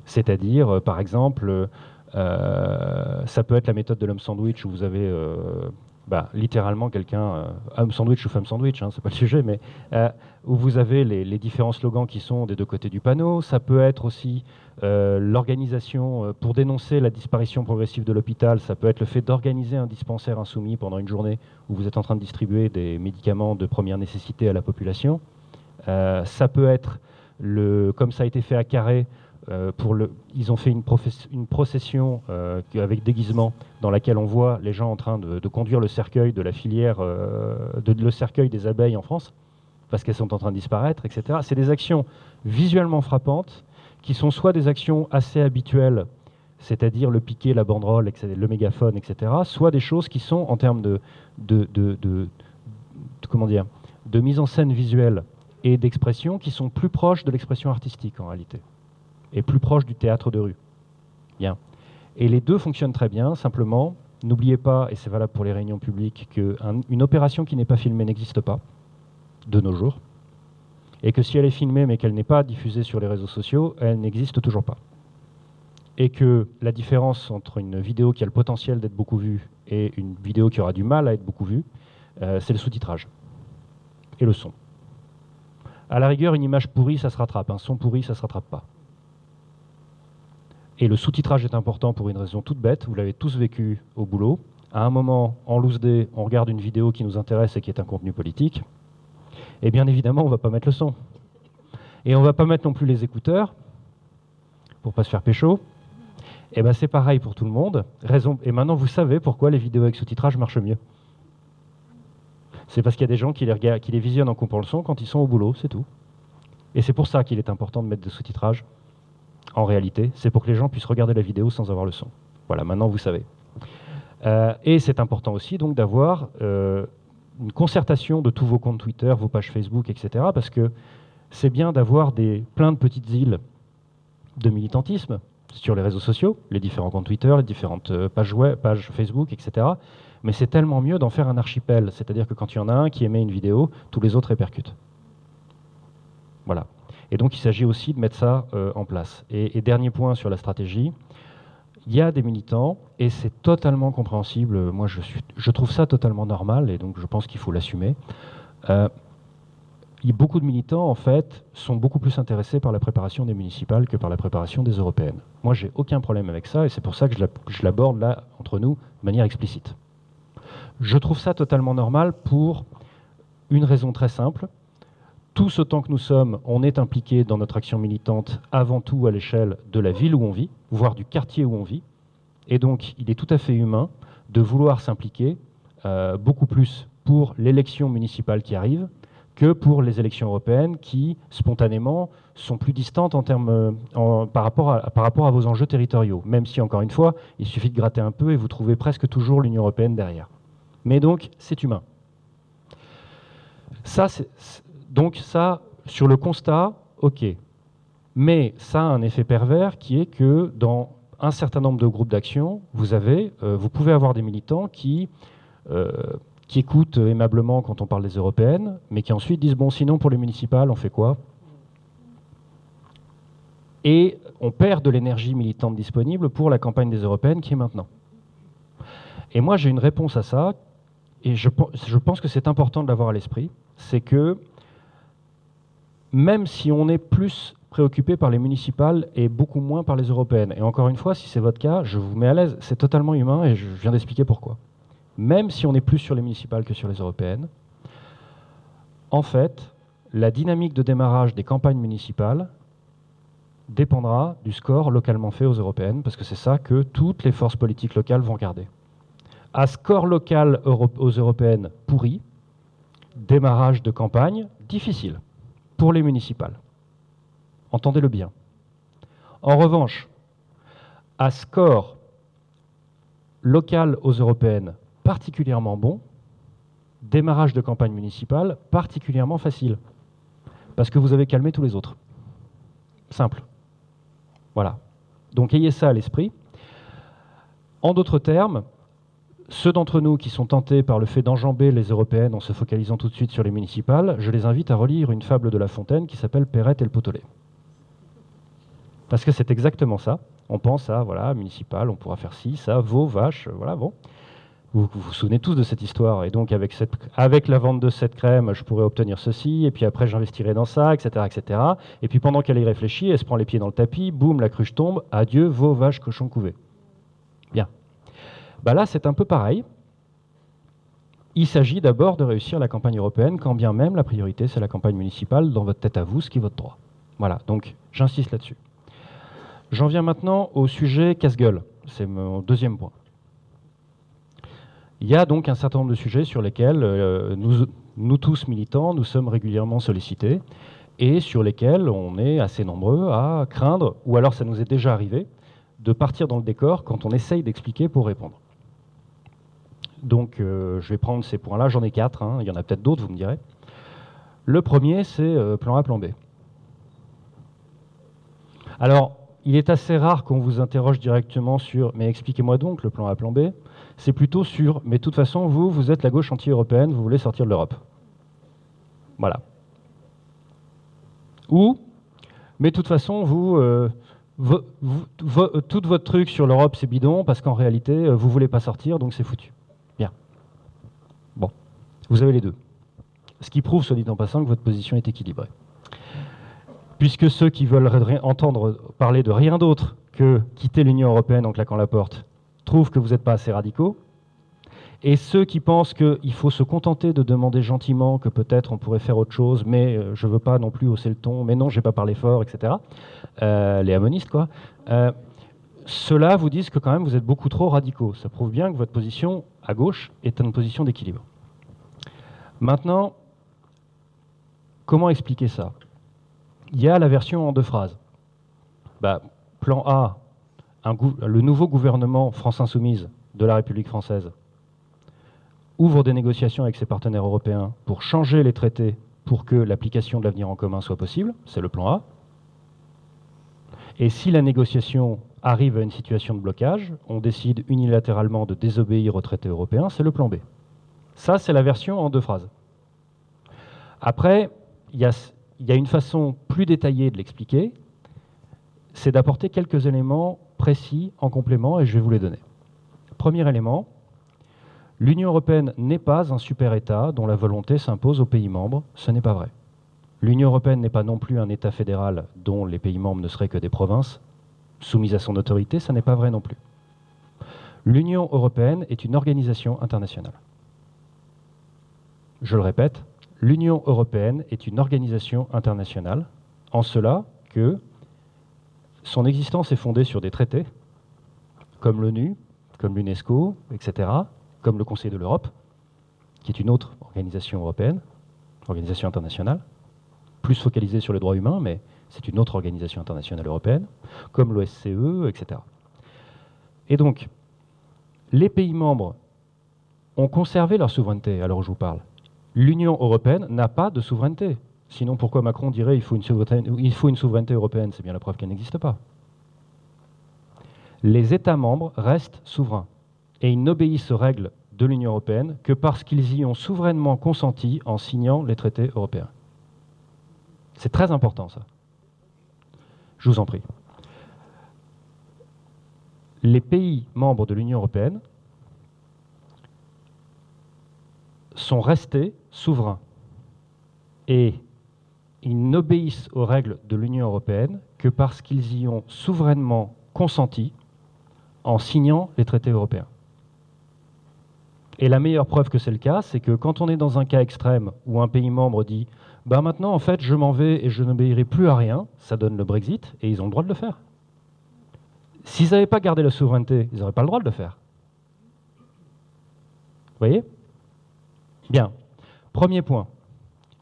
C'est-à-dire, par exemple, ça peut être la méthode de l'homme sandwich où vous avez littéralement quelqu'un, homme sandwich ou femme sandwich, hein, c'est pas le sujet, mais où vous avez les différents slogans qui sont des deux côtés du panneau. Ça peut être aussi l'organisation pour dénoncer la disparition progressive de l'hôpital. Ça peut être le fait d'organiser un dispensaire insoumis pendant une journée où vous êtes en train de distribuer des médicaments de première nécessité à la population. Ça peut être, comme ça a été fait à Carré, ils ont fait une procession avec déguisement dans laquelle on voit les gens en train de conduire le cercueil de la filière, le cercueil des abeilles en France, parce qu'elles sont en train de disparaître, etc. C'est des actions visuellement frappantes qui sont soit des actions assez habituelles, c'est-à-dire le piquet, la banderole, le mégaphone, etc., soit des choses qui sont en termes de mise en scène visuelle et d'expression qui sont plus proches de l'expression artistique en réalité, et plus proche du théâtre de rue. Bien. Et les deux fonctionnent très bien, simplement, n'oubliez pas, et c'est valable pour les réunions publiques, qu'une opération qui n'est pas filmée n'existe pas, de nos jours, et que si elle est filmée mais qu'elle n'est pas diffusée sur les réseaux sociaux, elle n'existe toujours pas. Et que la différence entre une vidéo qui a le potentiel d'être beaucoup vue et une vidéo qui aura du mal à être beaucoup vue, c'est le sous-titrage et le son. À la rigueur, une image pourrie, ça se rattrape. Un son pourri, ça ne se rattrape pas. Et le sous-titrage est important pour une raison toute bête, vous l'avez tous vécu au boulot. À un moment, en loose day, on regarde une vidéo qui nous intéresse et qui est un contenu politique. Et bien évidemment, on ne va pas mettre le son. Et on ne va pas mettre non plus les écouteurs, pour ne pas se faire pécho. Et bien c'est pareil pour tout le monde. Et maintenant, vous savez pourquoi les vidéos avec sous-titrage marchent mieux. C'est parce qu'il y a des gens qui les visionnent en coupant le son quand ils sont au boulot, c'est tout. Et c'est pour ça qu'il est important de mettre des sous-titrages. En réalité, c'est pour que les gens puissent regarder la vidéo sans avoir le son. Voilà, maintenant vous savez. Et c'est important aussi donc d'avoir une concertation de tous vos comptes Twitter, vos pages Facebook, etc. Parce que c'est bien d'avoir plein de petites îles de militantisme sur les réseaux sociaux, les différents comptes Twitter, les différentes pages Facebook, etc. Mais c'est tellement mieux d'en faire un archipel. C'est-à-dire que quand il y en a un qui émet une vidéo, tous les autres répercutent. Voilà. Et donc il s'agit aussi de mettre ça en place. Et dernier point sur la stratégie, il y a des militants, et c'est totalement compréhensible, moi je trouve ça totalement normal, et donc je pense qu'il faut l'assumer. Beaucoup de militants, en fait, sont beaucoup plus intéressés par la préparation des municipales que par la préparation des européennes. Moi, j'ai aucun problème avec ça, et c'est pour ça que je l'aborde là, entre nous, de manière explicite. Je trouve ça totalement normal pour une raison très simple. Tous autant que nous sommes, on est impliqué dans notre action militante avant tout à l'échelle de la ville où on vit, voire du quartier où on vit. Et donc, il est tout à fait humain de vouloir s'impliquer beaucoup plus pour l'élection municipale qui arrive que pour les élections européennes qui, spontanément, sont plus distantes par rapport à vos enjeux territoriaux. Même si, encore une fois, il suffit de gratter un peu et vous trouvez presque toujours l'Union européenne derrière. Mais donc, c'est humain. Donc ça, sur le constat, ok. Mais ça a un effet pervers qui est que dans un certain nombre de groupes d'action, vous pouvez avoir des militants qui écoutent aimablement quand on parle des européennes, mais qui ensuite disent, bon, sinon pour les municipales, on fait quoi? Et on perd de l'énergie militante disponible pour la campagne des européennes qui est maintenant. Et moi, j'ai une réponse à ça, et je pense que c'est important de l'avoir à l'esprit, c'est que même si on est plus préoccupé par les municipales et beaucoup moins par les européennes. Et encore une fois, si c'est votre cas, je vous mets à l'aise, c'est totalement humain et je viens d'expliquer pourquoi. Même si on est plus sur les municipales que sur les européennes, en fait, la dynamique de démarrage des campagnes municipales dépendra du score localement fait aux européennes, parce que c'est ça que toutes les forces politiques locales vont garder. À score local aux européennes pourri, démarrage de campagne difficile pour les municipales. Entendez-le bien. En revanche, à score local aux européennes particulièrement bon, démarrage de campagne municipale particulièrement facile, parce que vous avez calmé tous les autres. Simple. Voilà. Donc ayez ça à l'esprit. En d'autres termes, ceux d'entre nous qui sont tentés par le fait d'enjamber les européennes en se focalisant tout de suite sur les municipales, je les invite à relire une fable de La Fontaine qui s'appelle Perrette et le pot au lait. Parce que c'est exactement ça. On pense à, voilà, municipal, on pourra faire ci, ça, veau, vache, voilà, bon. Vous vous souvenez tous de cette histoire. Et donc, avec la vente de cette crème, je pourrais obtenir ceci, et puis après, j'investirai dans ça, etc., etc. Et puis, pendant qu'elle y réfléchit, elle se prend les pieds dans le tapis, boum, la cruche tombe, adieu, veau, vache, cochon couvé. Bien. Bah là, c'est un peu pareil. Il s'agit d'abord de réussir la campagne européenne, quand bien même la priorité, c'est la campagne municipale, dans votre tête à vous, ce qui est votre droit. Voilà, donc j'insiste là-dessus. J'en viens maintenant au sujet casse-gueule. C'est mon deuxième point. Il y a donc un certain nombre de sujets sur lesquels nous tous militants, nous sommes régulièrement sollicités et sur lesquels on est assez nombreux à craindre, ou alors ça nous est déjà arrivé, de partir dans le décor quand on essaye d'expliquer pour répondre. Donc je vais prendre ces points-là, j'en ai 4, hein, il y en a peut-être d'autres, vous me direz. Le premier, c'est plan A, plan B. Alors, il est assez rare qu'on vous interroge directement sur « mais expliquez-moi donc le plan A, plan B ». C'est plutôt sur « mais de toute façon, vous êtes la gauche anti-européenne, vous voulez sortir de l'Europe ». Voilà. Ou « mais de toute façon, tout votre truc sur l'Europe, c'est bidon, parce qu'en réalité, vous ne voulez pas sortir, donc c'est foutu ». Bien. Bon, vous avez les deux. Ce qui prouve, soit dit en passant, que votre position est équilibrée. Puisque ceux qui veulent entendre parler de rien d'autre que quitter l'Union européenne en claquant la porte trouvent que vous n'êtes pas assez radicaux, et ceux qui pensent qu'il faut se contenter de demander gentiment que peut-être on pourrait faire autre chose, mais je ne veux pas non plus hausser le ton, mais non, je n'ai pas parlé fort, etc., les amonistes, quoi, ceux-là vous disent que quand même vous êtes beaucoup trop radicaux. Ça prouve bien que votre position à gauche est une position d'équilibre. Maintenant, comment expliquer ça ? Il y a la version en 2 phrases. Plan A, le nouveau gouvernement France Insoumise de la République française ouvre des négociations avec ses partenaires européens pour changer les traités pour que l'application de l'avenir en commun soit possible, c'est le plan A. Et si la négociation arrive à une situation de blocage, on décide unilatéralement de désobéir aux traités européens, c'est le plan B. Ça, c'est la version en 2 phrases. Après, il y a une façon plus détaillée de l'expliquer, c'est d'apporter quelques éléments précis en complément, et je vais vous les donner. Premier élément, l'Union européenne n'est pas un super-État dont la volonté s'impose aux pays membres, ce n'est pas vrai. L'Union européenne n'est pas non plus un État fédéral dont les pays membres ne seraient que des provinces soumises à son autorité, ce n'est pas vrai non plus. L'Union européenne est une organisation internationale. Je le répète, l'Union européenne est une organisation internationale, en cela que son existence est fondée sur des traités, comme l'ONU, comme l'UNESCO, etc., comme le Conseil de l'Europe, qui est une autre organisation européenne, organisation internationale, plus focalisée sur les droits humains, mais c'est une autre organisation internationale européenne, comme l'OSCE, etc. Et donc, les pays membres ont conservé leur souveraineté à l'heure où je vous parle. L'Union européenne n'a pas de souveraineté. Sinon, pourquoi Macron dirait qu'il faut une souveraineté européenne? C'est bien la preuve qu'elle n'existe pas. Les États membres restent souverains et ils n'obéissent aux règles de l'Union européenne que parce qu'ils y ont souverainement consenti en signant les traités européens. C'est très important, ça. Je vous en prie. Les pays membres de l'Union européenne sont restés souverains. Et ils n'obéissent aux règles de l'Union européenne que parce qu'ils y ont souverainement consenti en signant les traités européens. Et la meilleure preuve que c'est le cas, c'est que quand on est dans un cas extrême où un pays membre dit « bah maintenant, en fait, je m'en vais et je n'obéirai plus à rien », ça donne le Brexit, et ils ont le droit de le faire. S'ils n'avaient pas gardé la souveraineté, ils n'auraient pas le droit de le faire. Vous voyez? Bien. Premier point,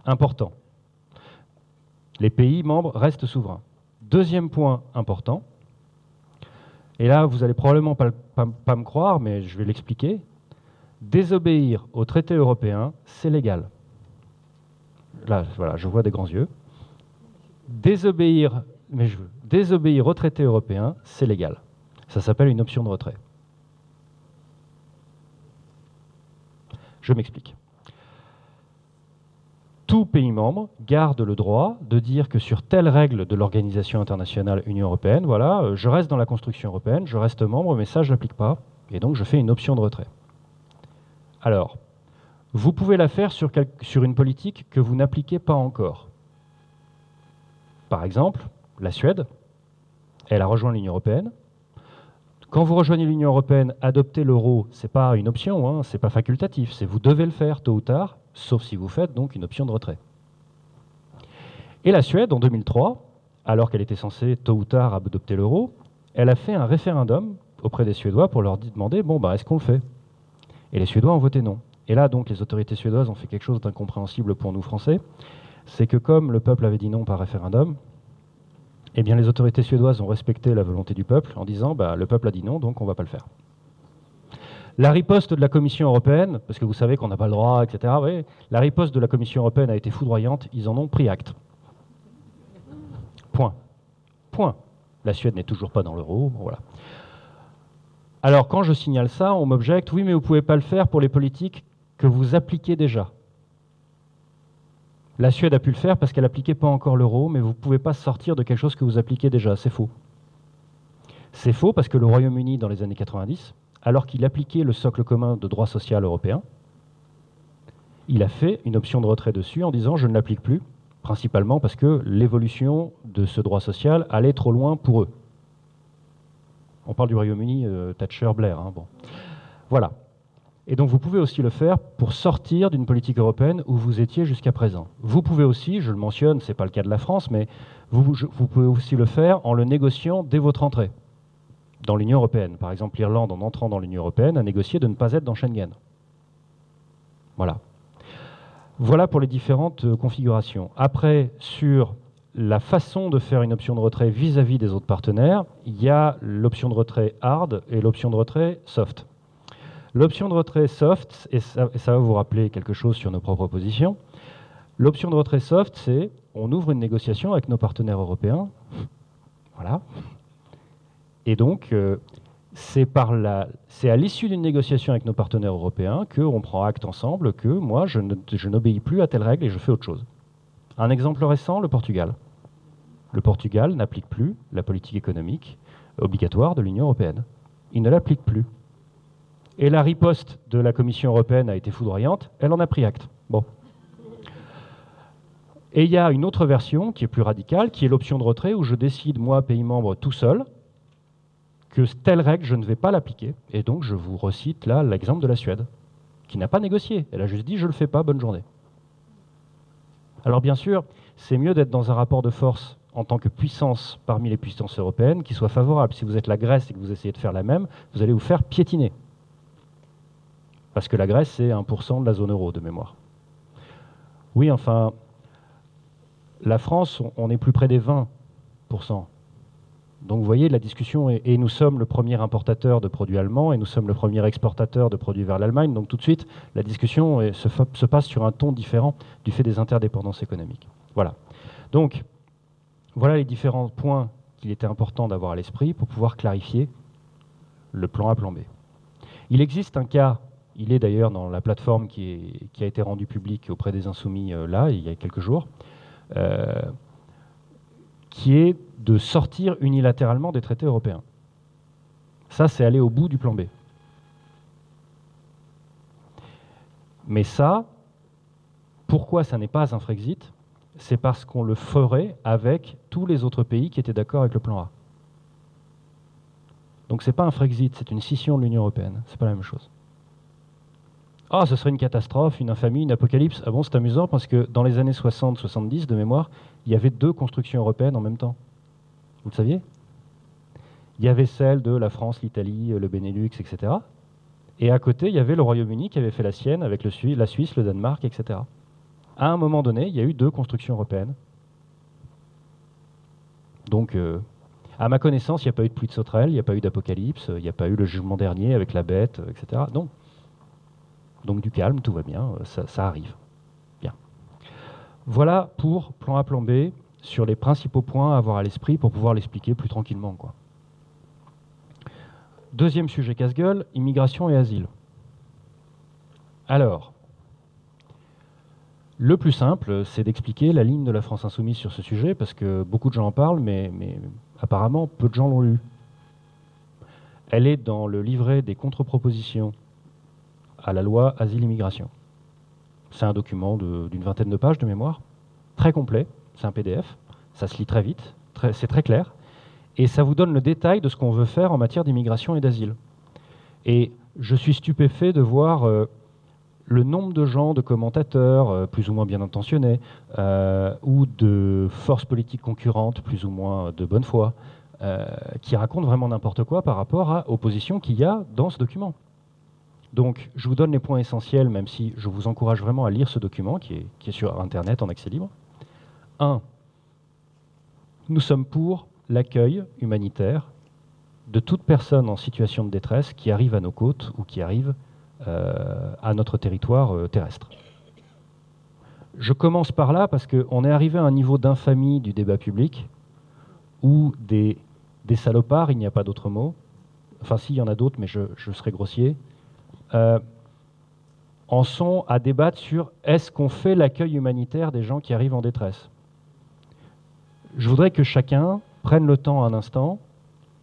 important. Les pays membres restent souverains. Deuxième point important, et là, vous n'allez probablement pas me croire, mais je vais l'expliquer. Désobéir aux traités européens, c'est légal. Là, voilà, je vois des grands yeux. Désobéir aux traités européens, c'est légal. Ça s'appelle une option de retrait. Je m'explique. Tout pays membre garde le droit de dire que sur telle règle de l'Organisation internationale Union européenne, voilà, je reste dans la construction européenne, je reste membre, mais ça, je ne l'applique pas, et donc je fais une option de retrait. Alors, vous pouvez la faire sur une politique que vous n'appliquez pas encore. Par exemple, la Suède, elle a rejoint l'Union européenne. Quand vous rejoignez l'Union européenne, adopter l'euro, ce n'est pas une option, hein, ce n'est pas facultatif, c'est vous devez le faire tôt ou tard, sauf si vous faites donc une option de retrait. Et la Suède, en 2003, alors qu'elle était censée tôt ou tard adopter l'euro, elle a fait un référendum auprès des Suédois pour leur demander, bon, bah, est-ce qu'on le fait? Et les Suédois ont voté non. Et là, donc, les autorités suédoises ont fait quelque chose d'incompréhensible pour nous, Français. C'est que comme le peuple avait dit non par référendum, eh bien, les autorités suédoises ont respecté la volonté du peuple en disant bah, le peuple a dit non, donc on ne va pas le faire. La riposte de la Commission européenne, parce que vous savez qu'on n'a pas le droit, etc., oui, la riposte de la Commission européenne a été foudroyante, ils en ont pris acte. Point. Point. La Suède n'est toujours pas dans l'euro, voilà. Alors, quand je signale ça, on m'objecte, oui, mais vous ne pouvez pas le faire pour les politiques que vous appliquez déjà. La Suède a pu le faire parce qu'elle n'appliquait pas encore l'euro, mais vous ne pouvez pas sortir de quelque chose que vous appliquez déjà. C'est faux. C'est faux parce que le Royaume-Uni, dans les années 90, alors qu'il appliquait le socle commun de droit social européen, il a fait une option de retrait dessus en disant je ne l'applique plus, principalement parce que l'évolution de ce droit social allait trop loin pour eux. On parle du Royaume-Uni, Thatcher, Blair. Hein, bon. Voilà. Et donc vous pouvez aussi le faire pour sortir d'une politique européenne où vous étiez jusqu'à présent. Vous pouvez aussi, je le mentionne, ce n'est pas le cas de la France, mais vous pouvez aussi le faire en le négociant dès votre entrée dans l'Union européenne. Par exemple, l'Irlande, en entrant dans l'Union européenne, a négocié de ne pas être dans Schengen. Voilà. Voilà pour les différentes configurations. Après, sur la façon de faire une option de retrait vis-à-vis des autres partenaires, il y a l'option de retrait hard et l'option de retrait soft. L'option de retrait soft, et ça va vous rappeler quelque chose sur nos propres positions, l'option de retrait soft, c'est on ouvre une négociation avec nos partenaires européens, voilà, et donc c'est à l'issue d'une négociation avec nos partenaires européens qu'on prend acte ensemble que moi, je n'obéis plus à telle règle et je fais autre chose. Un exemple récent, le Portugal. Le Portugal n'applique plus la politique économique obligatoire de l'Union européenne. Il ne l'applique plus. Et la riposte de la Commission européenne a été foudroyante, elle en a pris acte. Bon. Et il y a une autre version qui est plus radicale, qui est l'option de retrait où je décide, moi, pays membre, tout seul, que telle règle, je ne vais pas l'appliquer. Et donc, je vous recite là l'exemple de la Suède, qui n'a pas négocié. Elle a juste dit, je ne le fais pas, bonne journée. Alors bien sûr, c'est mieux d'être dans un rapport de force en tant que puissance parmi les puissances européennes qui soit favorable. Si vous êtes la Grèce et que vous essayez de faire la même, vous allez vous faire piétiner. Parce que la Grèce, c'est 1% de la zone euro, de mémoire. Oui, enfin, la France, on est plus près des 20%. Donc vous voyez, la discussion est... Et nous sommes le premier importateur de produits allemands et nous sommes le premier exportateur de produits vers l'Allemagne. Donc tout de suite, la discussion se passe sur un ton différent du fait des interdépendances économiques. Voilà. Donc, voilà les différents points qu'il était important d'avoir à l'esprit pour pouvoir clarifier le plan A, plan B. Il existe un cas, il est d'ailleurs dans la plateforme qui a été rendue publique auprès des Insoumis là, il y a quelques jours, qui est de sortir unilatéralement des traités européens. Ça, c'est aller au bout du plan B. Mais ça, pourquoi ça n'est pas un Frexit? c'est parce qu'on le ferait avec tous les autres pays qui étaient d'accord avec le plan A. Donc c'est pas un Frexit, c'est une scission de l'Union européenne. C'est pas la même chose. Ah, ce serait une catastrophe, une infamie, une apocalypse. Ah bon, c'est amusant parce que dans les années 60-70, de mémoire, il y avait 2 constructions européennes en même temps. Vous le saviez? Il y avait celle de la France, l'Italie, le Benelux, etc. Et à côté, il y avait le Royaume-Uni qui avait fait la sienne avec la Suisse, le Danemark, etc. À un moment donné, il y a eu 2 constructions européennes. Donc, à ma connaissance, il n'y a pas eu de pluie de sauterelles, il n'y a pas eu d'apocalypse, il n'y a pas eu le jugement dernier avec la bête, etc. Non. Donc du calme, tout va bien, ça arrive. Bien. Voilà pour plan A, plan B, sur les principaux points à avoir à l'esprit pour pouvoir l'expliquer plus tranquillement, quoi. Deuxième sujet casse-gueule, immigration et asile. Alors, le plus simple, c'est d'expliquer la ligne de la France insoumise sur ce sujet, parce que beaucoup de gens en parlent, mais apparemment, peu de gens l'ont lu. Elle est dans le livret des contre-propositions à la loi Asile-Immigration. C'est un document d'une vingtaine de pages de mémoire, très complet, c'est un PDF, ça se lit très vite, c'est très clair, et ça vous donne le détail de ce qu'on veut faire en matière d'immigration et d'asile. Et je suis stupéfait de voir le nombre de gens, de commentateurs, plus ou moins bien intentionnés, ou de forces politiques concurrentes, plus ou moins de bonne foi, qui racontent vraiment n'importe quoi par rapport aux positions qu'il y a dans ce document. Donc, je vous donne les points essentiels, même si je vous encourage vraiment à lire ce document, qui est sur Internet en accès libre. 1. Nous sommes pour l'accueil humanitaire de toute personne en situation de détresse qui arrive à nos côtes ou qui arrive à notre territoire terrestre. Je commence par là parce qu'on est arrivé à un niveau d'infamie du débat public où des salopards, il n'y a pas d'autre mot, enfin si, il y en a d'autres, mais je serai grossier, en sont à débattre sur est-ce qu'on fait l'accueil humanitaire des gens qui arrivent en détresse. Je voudrais que chacun prenne le temps un instant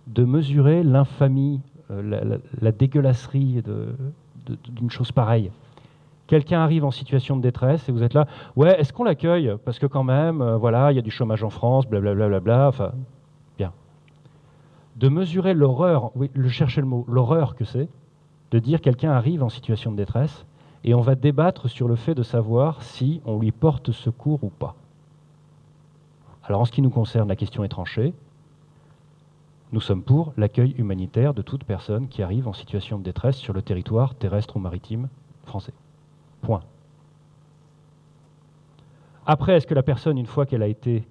de mesurer l'infamie, la dégueulasserie d'une chose pareille. Quelqu'un arrive en situation de détresse et vous êtes là, ouais, est-ce qu'on l'accueille? Parce que quand même, voilà, il y a du chômage en France, blablabla, enfin, bien. De mesurer l'horreur, oui, cherchez le mot, l'horreur que c'est, de dire quelqu'un arrive en situation de détresse et on va débattre sur le fait de savoir si on lui porte secours ou pas. Alors en ce qui nous concerne, la question est tranchée. Nous sommes pour l'accueil humanitaire de toute personne qui arrive en situation de détresse sur le territoire terrestre ou maritime français. Point. Après, est-ce que la personne, une fois qu'elle a été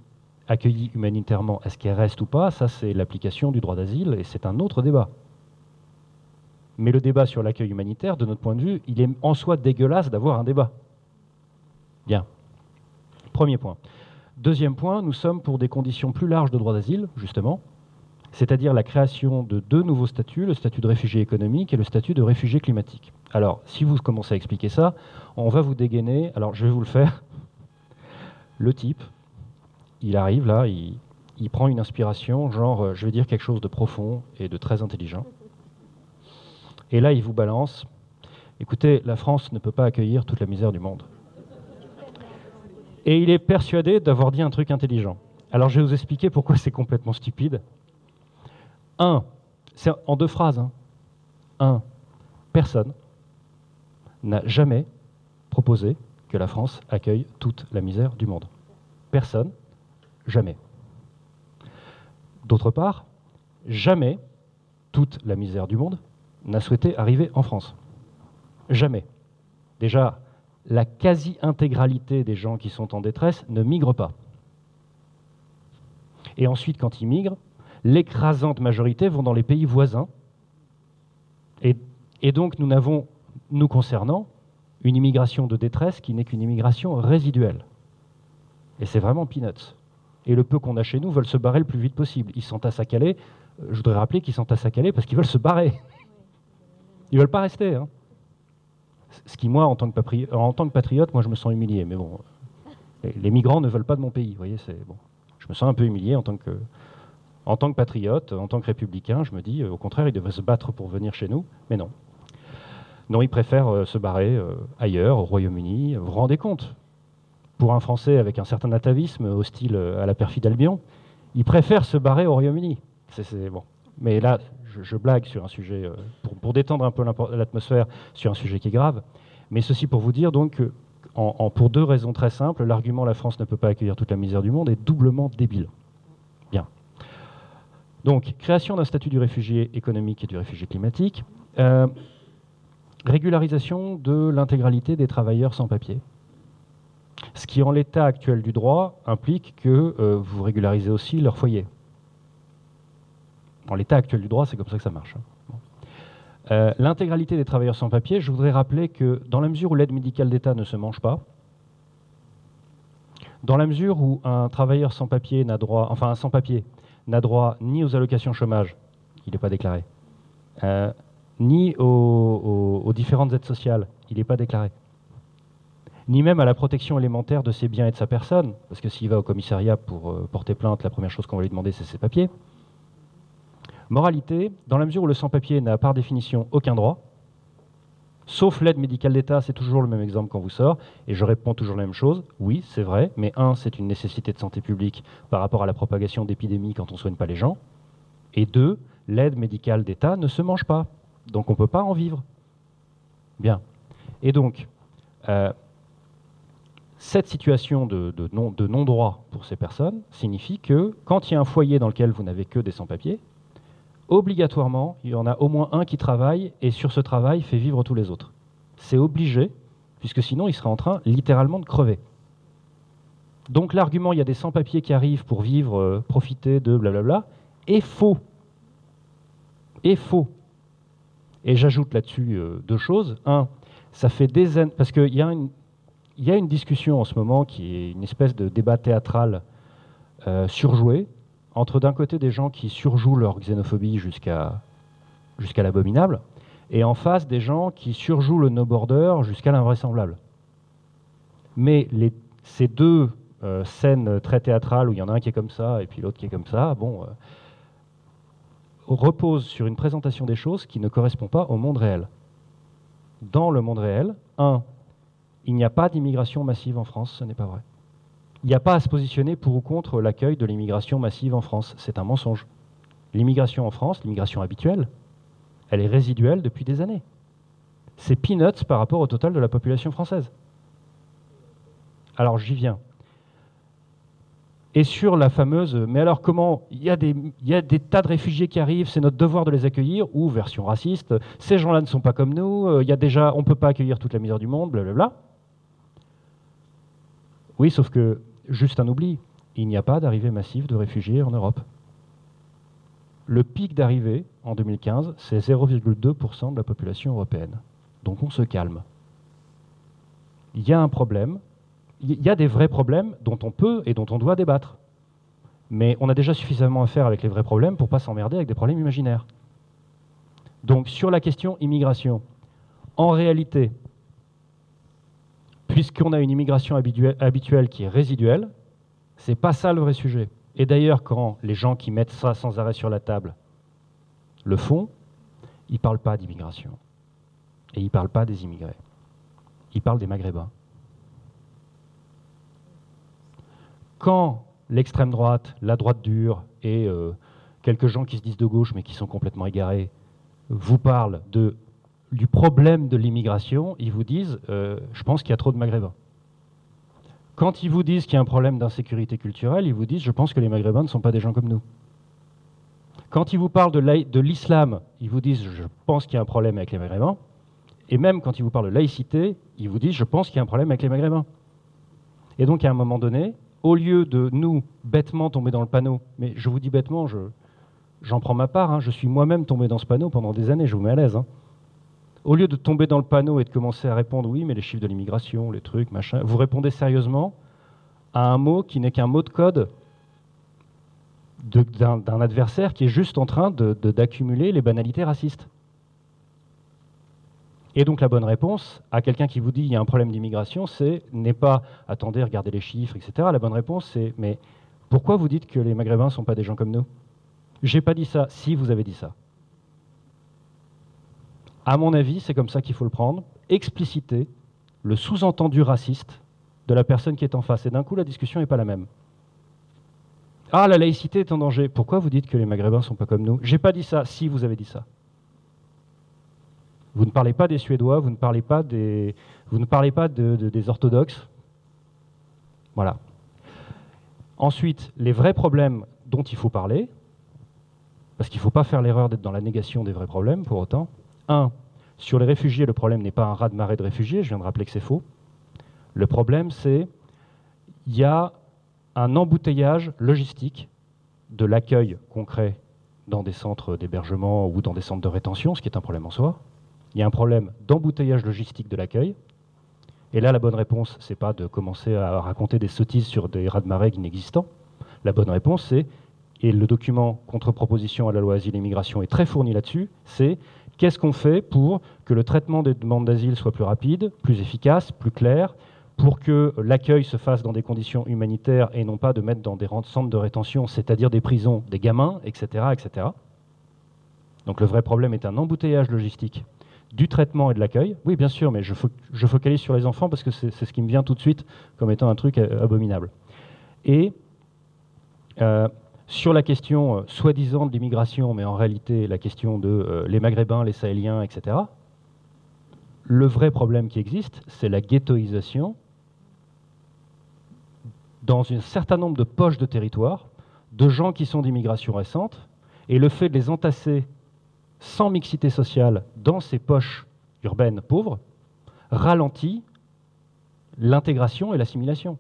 accueillie humanitairement, est-ce qu'elle reste ou pas? Ça, c'est l'application du droit d'asile et c'est un autre débat. Mais le débat sur l'accueil humanitaire, de notre point de vue, il est en soi dégueulasse d'avoir un débat. Bien. Premier point. Deuxième point, nous sommes pour des conditions plus larges de droit d'asile, justement, c'est-à-dire la création de 2 nouveaux statuts, le statut de réfugié économique et le statut de réfugié climatique. Alors, si vous commencez à expliquer ça, on va vous dégainer, alors je vais vous le faire. Le type, il arrive là, il prend une inspiration, genre, je vais dire quelque chose de profond et de très intelligent. Et là, il vous balance, écoutez, la France ne peut pas accueillir toute la misère du monde. Et il est persuadé d'avoir dit un truc intelligent. Alors, je vais vous expliquer pourquoi c'est complètement stupide. 1, c'est en 2 phrases. 1, personne n'a jamais proposé que la France accueille toute la misère du monde. Personne, jamais. D'autre part, jamais toute la misère du monde n'a souhaité arriver en France. Jamais. Déjà, la quasi-intégralité des gens qui sont en détresse ne migrent pas. Et ensuite, quand ils migrent, l'écrasante majorité vont dans les pays voisins. Et donc, nous n'avons, nous concernant, une immigration de détresse qui n'est qu'une immigration résiduelle. Et c'est vraiment peanuts. Et le peu qu'on a chez nous veulent se barrer le plus vite possible. Ils s'entassent à Calais. Je voudrais rappeler qu'ils s'entassent à Calais parce qu'ils veulent se barrer. Ils ne veulent pas rester. Hein. Ce qui, moi, en tant que patriote, moi, je me sens humilié. Mais bon, les migrants ne veulent pas de mon pays. Vous voyez, bon. Je me sens un peu humilié en tant que patriote, en tant que républicain. Je me dis, au contraire, ils devraient se battre pour venir chez nous. Mais non. Non, ils préfèrent se barrer ailleurs, au Royaume-Uni. Vous vous rendez compte? pour un Français avec un certain atavisme hostile à la perfide Albion, il préfère se barrer au Royaume-Uni. Bon. Mais là, je blague sur un sujet, pour détendre un peu l'atmosphère sur un sujet qui est grave. Mais ceci pour vous dire donc que, pour deux raisons très simples, l'argument la France ne peut pas accueillir toute la misère du monde est doublement débile. Bien. Donc, création d'un statut du réfugié économique et du réfugié climatique, régularisation de l'intégralité des travailleurs sans papier. Ce qui, en l'état actuel du droit, implique que vous régularisez aussi leur foyer. En l'état actuel du droit, c'est comme ça que ça marche. Bon. L'intégralité des travailleurs sans papier, je voudrais rappeler que dans la mesure où l'aide médicale d'État ne se mange pas, dans la mesure où un travailleur sans papier n'a droit, enfin un sans papier, n'a droit ni aux allocations chômage, il n'est pas déclaré, ni aux différentes aides sociales, il n'est pas déclaré, ni même à la protection élémentaire de ses biens et de sa personne, parce que s'il va au commissariat pour porter plainte, la première chose qu'on va lui demander, c'est ses papiers. Moralité, dans la mesure où le sans-papier n'a par définition aucun droit, sauf l'aide médicale d'État, c'est toujours le même exemple qu'on vous sort, et je réponds toujours la même chose, oui, c'est vrai, mais un, c'est une nécessité de santé publique par rapport à la propagation d'épidémies quand on ne soigne pas les gens, et deux, l'aide médicale d'État ne se mange pas, donc on ne peut pas en vivre. Bien. Et donc, cette situation de non-droit pour ces personnes signifie que quand il y a un foyer dans lequel vous n'avez que des sans-papiers, obligatoirement, il y en a au moins un qui travaille et sur ce travail fait vivre tous les autres. C'est obligé, puisque sinon il serait en train littéralement de crever. Donc l'argument, il y a des sans-papiers qui arrivent pour vivre, profiter de blablabla, est faux. Est faux. Et j'ajoute là-dessus deux choses. Un, ça fait des années, parce qu'il y a une discussion en ce moment qui est une espèce de débat théâtral surjoué, entre d'un côté des gens qui surjouent leur xénophobie jusqu'à l'abominable, et en face des gens qui surjouent le no-border jusqu'à l'invraisemblable. Mais ces deux scènes très théâtrales, où il y en a un qui est comme ça et puis l'autre qui est comme ça, bon, reposent sur une présentation des choses qui ne correspond pas au monde réel. Dans le monde réel, il n'y a pas d'immigration massive en France, ce n'est pas vrai. Il n'y a pas à se positionner pour ou contre l'accueil de l'immigration massive en France. C'est un mensonge. L'immigration en France, l'immigration habituelle, elle est résiduelle depuis des années. C'est peanuts par rapport au total de la population française. Alors j'y viens. Et sur la fameuse, mais alors comment, il y a des tas de réfugiés qui arrivent, c'est notre devoir de les accueillir, ou version raciste, ces gens-là ne sont pas comme nous, on ne peut pas accueillir toute la misère du monde, blablabla. Oui, sauf que, juste un oubli, il n'y a pas d'arrivée massive de réfugiés en Europe. Le pic d'arrivée, en 2015, c'est 0,2% de la population européenne. Donc on se calme. Il y a un problème, il y a des vrais problèmes dont on peut et dont on doit débattre. Mais on a déjà suffisamment à faire avec les vrais problèmes pour ne pas s'emmerder avec des problèmes imaginaires. Donc sur la question immigration, en réalité, puisqu'on a une immigration habituelle qui est résiduelle, c'est pas ça le vrai sujet. Et d'ailleurs, quand les gens qui mettent ça sans arrêt sur la table le font, ils ne parlent pas d'immigration. Et ils ne parlent pas des immigrés. Ils parlent des Maghrébins. Quand l'extrême droite, la droite dure et quelques gens qui se disent de gauche mais qui sont complètement égarés vous parlent du problème de l'immigration, ils vous disent je pense qu'il y a trop de Maghrébins. Quand ils vous disent qu'il y a un problème d'insécurité culturelle, ils vous disent je pense que les Maghrébins ne sont pas des gens comme nous. Quand ils vous parlent de l'islam, ils vous disent je pense qu'il y a un problème avec les Maghrébins. Et même quand ils vous parlent de laïcité, ils vous disent je pense qu'il y a un problème avec les Maghrébins. Et donc à un moment donné, au lieu de nous bêtement tomber dans le panneau, mais je vous dis bêtement, j'en prends ma part, hein, je suis moi-même tombé dans ce panneau pendant des années, je vous mets à l'aise. Hein. Au lieu de tomber dans le panneau et de commencer à répondre oui, mais les chiffres de l'immigration, les trucs, machin, vous répondez sérieusement à un mot qui n'est qu'un mot de code d'un adversaire qui est juste en train d'accumuler les banalités racistes. Et donc la bonne réponse à quelqu'un qui vous dit il y a un problème d'immigration, n'est pas attendez, regardez les chiffres, etc. La bonne réponse c'est mais pourquoi vous dites que les Maghrébins ne sont pas des gens comme nous? J'ai pas dit ça, si vous avez dit ça. À mon avis, c'est comme ça qu'il faut le prendre, expliciter le sous-entendu raciste de la personne qui est en face. Et d'un coup, la discussion n'est pas la même. Ah, la laïcité est en danger. Pourquoi vous dites que les Maghrébins ne sont pas comme nous? J'ai pas dit ça. Si, vous avez dit ça. Vous ne parlez pas des Suédois, vous ne parlez pas des orthodoxes. Voilà. Ensuite, les vrais problèmes dont il faut parler, parce qu'il ne faut pas faire l'erreur d'être dans la négation des vrais problèmes, pour autant. Un, sur les réfugiés, le problème n'est pas un raz-de-marée de réfugiés, je viens de rappeler que c'est faux. Le problème, c'est qu'il y a un embouteillage logistique de l'accueil concret dans des centres d'hébergement ou dans des centres de rétention, ce qui est un problème en soi. Il y a un problème d'embouteillage logistique de l'accueil. Et là, la bonne réponse, c'est pas de commencer à raconter des sottises sur des raz-de-marée inexistants. La bonne réponse, c'est, et le document contre-proposition à la loi Asile et Immigration est très fourni là-dessus, c'est qu'est-ce qu'on fait pour que le traitement des demandes d'asile soit plus rapide, plus efficace, plus clair, pour que l'accueil se fasse dans des conditions humanitaires et non pas de mettre dans des centres de rétention, c'est-à-dire des prisons, des gamins, etc., etc. Donc le vrai problème est un embouteillage logistique du traitement et de l'accueil. Oui, bien sûr, mais je focalise sur les enfants parce que c'est ce qui me vient tout de suite comme étant un truc abominable. Et sur la question soi-disant de l'immigration, mais en réalité la question de les Maghrébins, les Sahéliens, etc., le vrai problème qui existe, c'est la ghettoisation dans un certain nombre de poches de territoire, de gens qui sont d'immigration récente, et le fait de les entasser sans mixité sociale dans ces poches urbaines pauvres ralentit l'intégration et l'assimilation.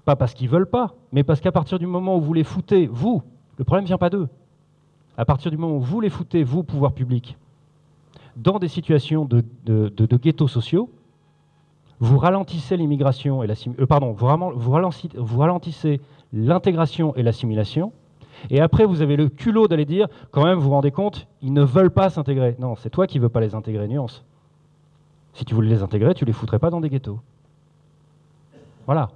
Pas parce qu'ils ne veulent pas, mais parce qu'à partir du moment où vous les foutez, vous, le problème ne vient pas d'eux, à partir du moment où vous les foutez, vous, pouvoir public, dans des situations de ghettos sociaux, vous ralentissez l'immigration et vous ralentissez l'intégration et l'assimilation. Et après, vous avez le culot d'aller dire, quand même, vous vous rendez compte, ils ne veulent pas s'intégrer. Non, c'est toi qui ne veux pas les intégrer, nuance. Si tu voulais les intégrer, tu ne les foutrais pas dans des ghettos. Voilà.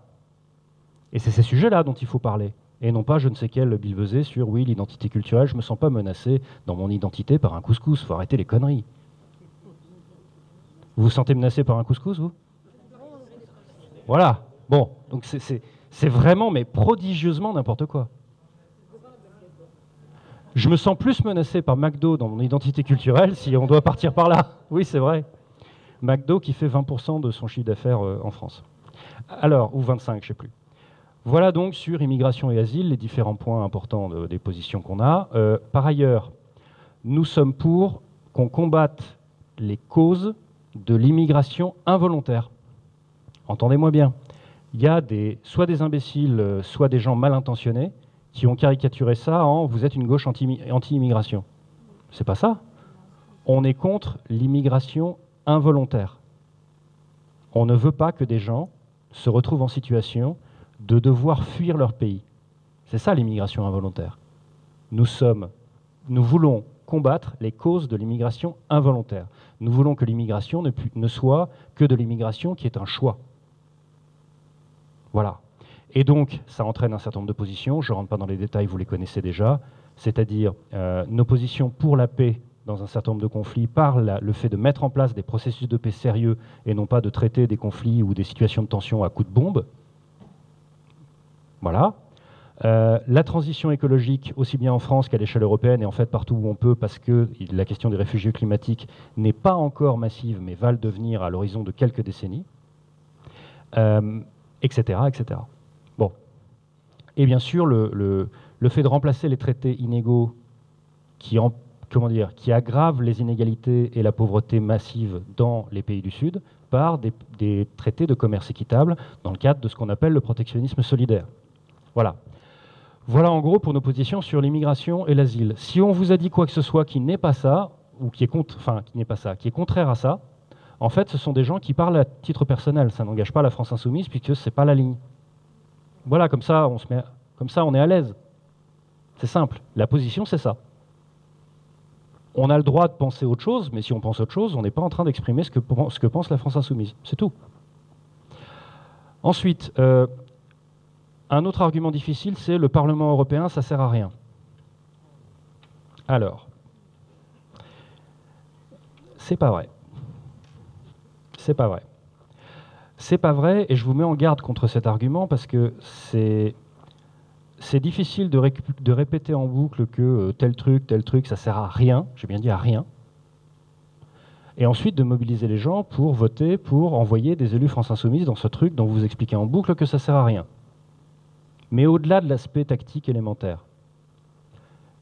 Et c'est ces sujets-là dont il faut parler. Et non pas je ne sais quel billevesée sur, oui, l'identité culturelle, je ne me sens pas menacé dans mon identité par un couscous. Il faut arrêter les conneries. Vous vous sentez menacé par un couscous, vous? Voilà. Bon, donc c'est vraiment, mais prodigieusement n'importe quoi. Je me sens plus menacé par McDo dans mon identité culturelle si on doit partir par là. Oui, c'est vrai. McDo qui fait 20% de son chiffre d'affaires en France. Alors, ou 25, je ne sais plus. Voilà donc sur immigration et asile les différents points importants des positions qu'on a. Par ailleurs, nous sommes pour qu'on combatte les causes de l'immigration involontaire. Entendez-moi bien. Il y a soit des imbéciles, soit des gens mal intentionnés qui ont caricaturé ça en « vous êtes une gauche anti-immigration ». C'est pas ça. On est contre l'immigration involontaire. On ne veut pas que des gens se retrouvent en situation de devoir fuir leur pays. C'est ça l'immigration involontaire. Nous voulons combattre les causes de l'immigration involontaire. Nous voulons que l'immigration ne soit que de l'immigration qui est un choix. Voilà. Et donc, ça entraîne un certain nombre de positions. Je ne rentre pas dans les détails, vous les connaissez déjà. C'est-à-dire nos positions pour la paix dans un certain nombre de conflits par le fait de mettre en place des processus de paix sérieux et non pas de traiter des conflits ou des situations de tension à coups de bombe. Voilà. La transition écologique, aussi bien en France qu'à l'échelle européenne, et en fait partout où on peut, parce que la question des réfugiés climatiques n'est pas encore massive, mais va le devenir à l'horizon de quelques décennies, etc., etc. Bon. Et bien sûr, le fait de remplacer les traités inégaux qui aggravent les inégalités et la pauvreté massive dans les pays du Sud par des traités de commerce équitable dans le cadre de ce qu'on appelle le protectionnisme solidaire. Voilà. Voilà en gros pour nos positions sur l'immigration et l'asile. Si on vous a dit quoi que ce soit qui n'est pas ça, ou qui est contraire à ça, en fait, ce sont des gens qui parlent à titre personnel. Ça n'engage pas la France insoumise puisque c'est pas la ligne. Voilà, comme ça, on est à l'aise. C'est simple. La position, c'est ça. On a le droit de penser autre chose, mais si on pense autre chose, on n'est pas en train d'exprimer ce que pense la France insoumise. C'est tout. Ensuite, un autre argument difficile, c'est le Parlement européen, ça sert à rien. Alors, c'est pas vrai. C'est pas vrai. C'est pas vrai, et je vous mets en garde contre cet argument parce que c'est difficile de répéter en boucle que tel truc, ça sert à rien, j'ai bien dit à rien, et ensuite de mobiliser les gens pour voter, pour envoyer des élus France Insoumise dans ce truc dont vous expliquez en boucle que ça sert à rien. Mais au-delà de l'aspect tactique élémentaire,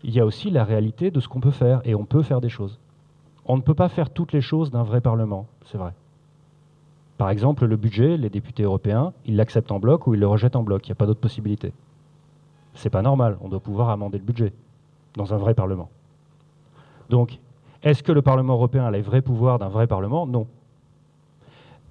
il y a aussi la réalité de ce qu'on peut faire, et on peut faire des choses. On ne peut pas faire toutes les choses d'un vrai Parlement, c'est vrai. Par exemple, le budget, les députés européens, ils l'acceptent en bloc ou ils le rejettent en bloc. Il n'y a pas d'autre possibilité. C'est pas normal. On doit pouvoir amender le budget dans un vrai Parlement. Donc, est-ce que le Parlement européen a les vrais pouvoirs d'un vrai Parlement? Non.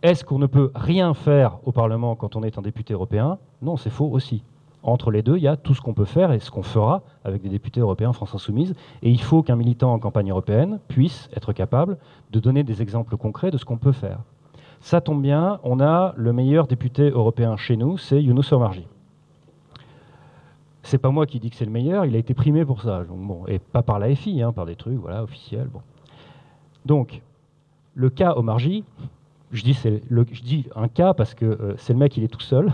Est-ce qu'on ne peut rien faire au Parlement quand on est un député européen? Non, c'est faux aussi. Entre les deux, il y a tout ce qu'on peut faire et ce qu'on fera avec des députés européens France Insoumise. Et il faut qu'un militant en campagne européenne puisse être capable de donner des exemples concrets de ce qu'on peut faire. Ça tombe bien, on a le meilleur député européen chez nous, c'est Younous Omarjee. C'est pas moi qui dis que c'est le meilleur, il a été primé pour ça. Donc, bon, et pas par la FI, hein, par des trucs voilà, officiels. Bon. Donc, le cas Omarjee, je dis un cas parce que c'est le mec, il est tout seul.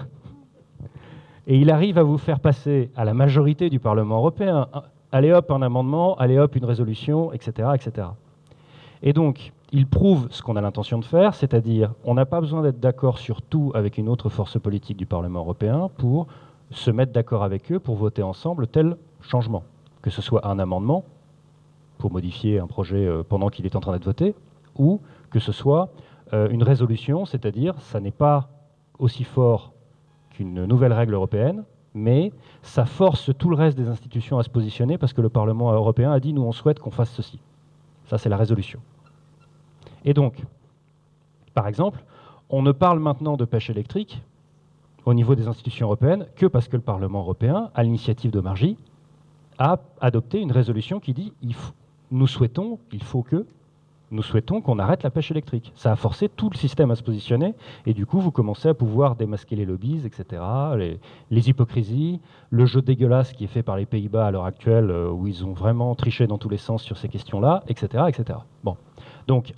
Et il arrive à vous faire passer à la majorité du Parlement européen, allez hop, un amendement, allez hop, une résolution, etc. etc. Et donc, il prouve ce qu'on a l'intention de faire, c'est-à-dire on n'a pas besoin d'être d'accord sur tout avec une autre force politique du Parlement européen pour se mettre d'accord avec eux pour voter ensemble tel changement. Que ce soit un amendement pour modifier un projet pendant qu'il est en train d'être voté, ou que ce soit une résolution, c'est-à-dire ça n'est pas aussi fort qu'une nouvelle règle européenne, mais ça force tout le reste des institutions à se positionner parce que le Parlement européen a dit nous on souhaite qu'on fasse ceci. Ça c'est la résolution. Et donc, par exemple, on ne parle maintenant de pêche électrique au niveau des institutions européennes que parce que le Parlement européen, à l'initiative d'Omarjee, a adopté une résolution qui dit nous souhaitons qu'on arrête la pêche électrique. Ça a forcé tout le système à se positionner, et du coup, vous commencez à pouvoir démasquer les lobbies, etc., les hypocrisies, le jeu dégueulasse qui est fait par les Pays-Bas à l'heure actuelle, où ils ont vraiment triché dans tous les sens sur ces questions-là, etc., etc. Bon. Donc,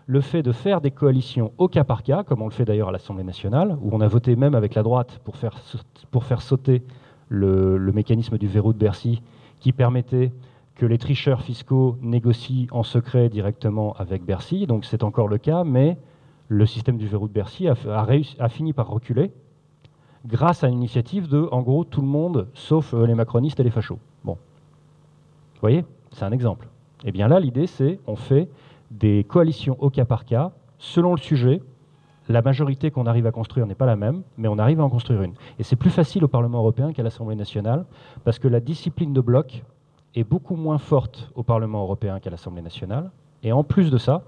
le fait de faire des coalitions au cas par cas, comme on le fait d'ailleurs à l'Assemblée nationale, où on a voté même avec la droite pour faire sauter le mécanisme du verrou de Bercy, qui permettait que les tricheurs fiscaux négocient en secret directement avec Bercy. Donc c'est encore le cas, mais le système du verrou de Bercy a fini par reculer grâce à une initiative de, en gros, tout le monde, sauf les macronistes et les fachos. Bon. Vous voyez, c'est un exemple. Et bien là, l'idée, c'est on fait des coalitions au cas par cas, selon le sujet. La majorité qu'on arrive à construire n'est pas la même, mais on arrive à en construire une. Et c'est plus facile au Parlement européen qu'à l'Assemblée nationale, parce que la discipline de bloc est beaucoup moins forte au Parlement européen qu'à l'Assemblée nationale. Et en plus de ça,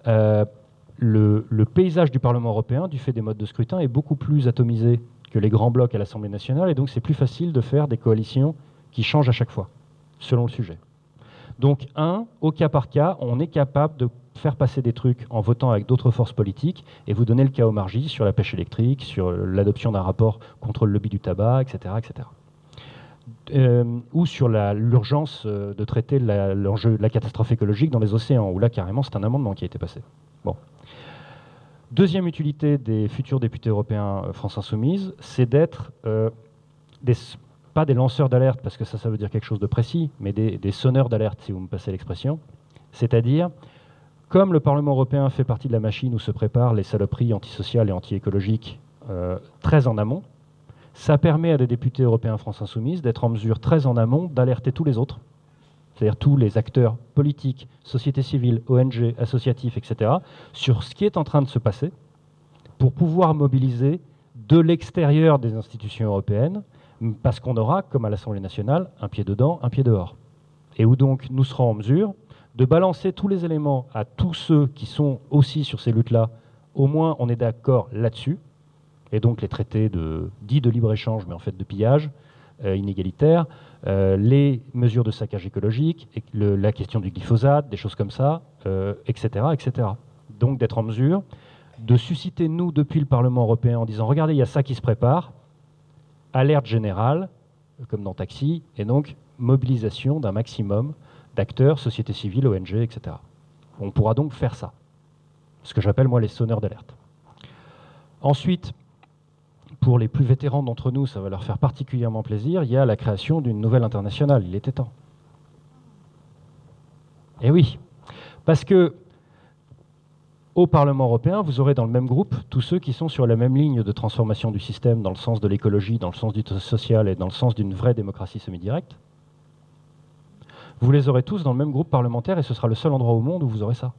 le paysage du Parlement européen, du fait des modes de scrutin, est beaucoup plus atomisé que les grands blocs à l'Assemblée nationale, et donc c'est plus facile de faire des coalitions qui changent à chaque fois, selon le sujet. Donc, au cas par cas, on est capable de faire passer des trucs en votant avec d'autres forces politiques, et vous donnez le cas Omarjee sur la pêche électrique, sur l'adoption d'un rapport contre le lobby du tabac, etc., etc. Ou sur l'urgence de traiter l'enjeu de la catastrophe écologique dans les océans, où là, carrément, c'est un amendement qui a été passé. Bon. Deuxième utilité des futurs députés européens France Insoumise, c'est d'être pas des lanceurs d'alerte, parce que ça veut dire quelque chose de précis, mais des sonneurs d'alerte, si vous me passez l'expression. C'est-à-dire, comme le Parlement européen fait partie de la machine où se préparent les saloperies antisociales et anti-écologiques très en amont, ça permet à des députés européens France Insoumise d'être en mesure très en amont d'alerter tous les autres, c'est-à-dire tous les acteurs politiques, sociétés civiles, ONG, associatifs, etc., sur ce qui est en train de se passer, pour pouvoir mobiliser de l'extérieur des institutions européennes, parce qu'on aura, comme à l'Assemblée nationale, un pied dedans, un pied dehors. Et où donc nous serons en mesure de balancer tous les éléments à tous ceux qui sont aussi sur ces luttes-là, au moins on est d'accord là-dessus, et donc les traités dits de libre-échange, mais en fait de pillage inégalitaire, les mesures de saccage écologique, la question du glyphosate, des choses comme ça, etc., etc. Donc d'être en mesure de susciter, nous, depuis le Parlement européen, en disant « Regardez, il y a ça qui se prépare », alerte générale, comme dans Taxi, et donc mobilisation d'un maximum d'acteurs, sociétés civiles, ONG, etc. On pourra donc faire ça, ce que j'appelle moi les sonneurs d'alerte. Ensuite, pour les plus vétérans d'entre nous, ça va leur faire particulièrement plaisir, il y a la création d'une nouvelle internationale. Il était temps. Eh oui, parce que au Parlement européen, vous aurez dans le même groupe tous ceux qui sont sur la même ligne de transformation du système dans le sens de l'écologie, dans le sens du social et dans le sens d'une vraie démocratie semi-directe. Vous les aurez tous dans le même groupe parlementaire et ce sera le seul endroit au monde où vous aurez ça.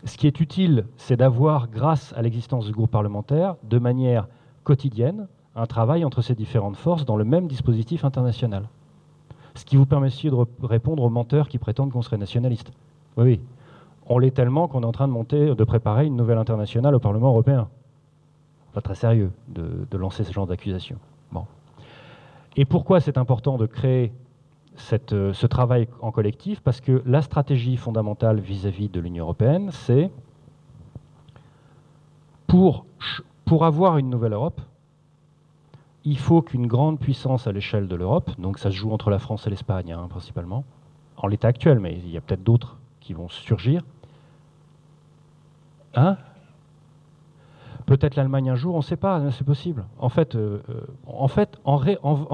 Ce qui est utile, c'est d'avoir, grâce à l'existence du groupe parlementaire, de manière quotidienne, un travail entre ces différentes forces dans le même dispositif international. Ce qui vous permet aussi de répondre aux menteurs qui prétendent qu'on serait nationaliste. Oui, oui. On l'est tellement qu'on est en train de préparer une nouvelle internationale au Parlement européen. Pas très sérieux de lancer ce genre d'accusation. Bon. Et pourquoi c'est important de créer ce travail en collectif? Parce que la stratégie fondamentale vis-à-vis de l'Union européenne, c'est pour avoir une nouvelle Europe, il faut qu'une grande puissance à l'échelle de l'Europe, donc ça se joue entre la France et l'Espagne hein, principalement, en l'état actuel, mais il y a peut-être d'autres qui vont surgir. Hein? Peut-être l'Allemagne un jour, on ne sait pas, c'est possible. En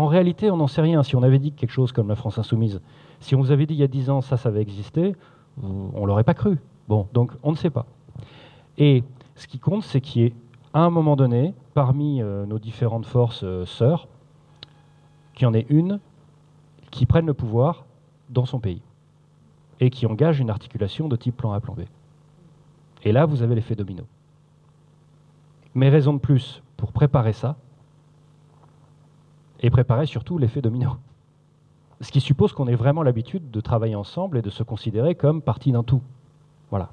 réalité, on n'en sait rien. Si on avait dit que quelque chose comme la France insoumise, si on vous avait dit il y a 10 ans, ça va exister, on ne l'aurait pas cru. Bon, donc on ne sait pas. Et ce qui compte, c'est qu'il y ait, à un moment donné, parmi nos différentes forces sœurs, qu'il y en ait une qui prenne le pouvoir dans son pays et qui engage une articulation de type plan A, plan B. Et là, vous avez l'effet domino. Mais raison de plus pour préparer ça, et préparer surtout l'effet domino. Ce qui suppose qu'on ait vraiment l'habitude de travailler ensemble et de se considérer comme partie d'un tout. Voilà.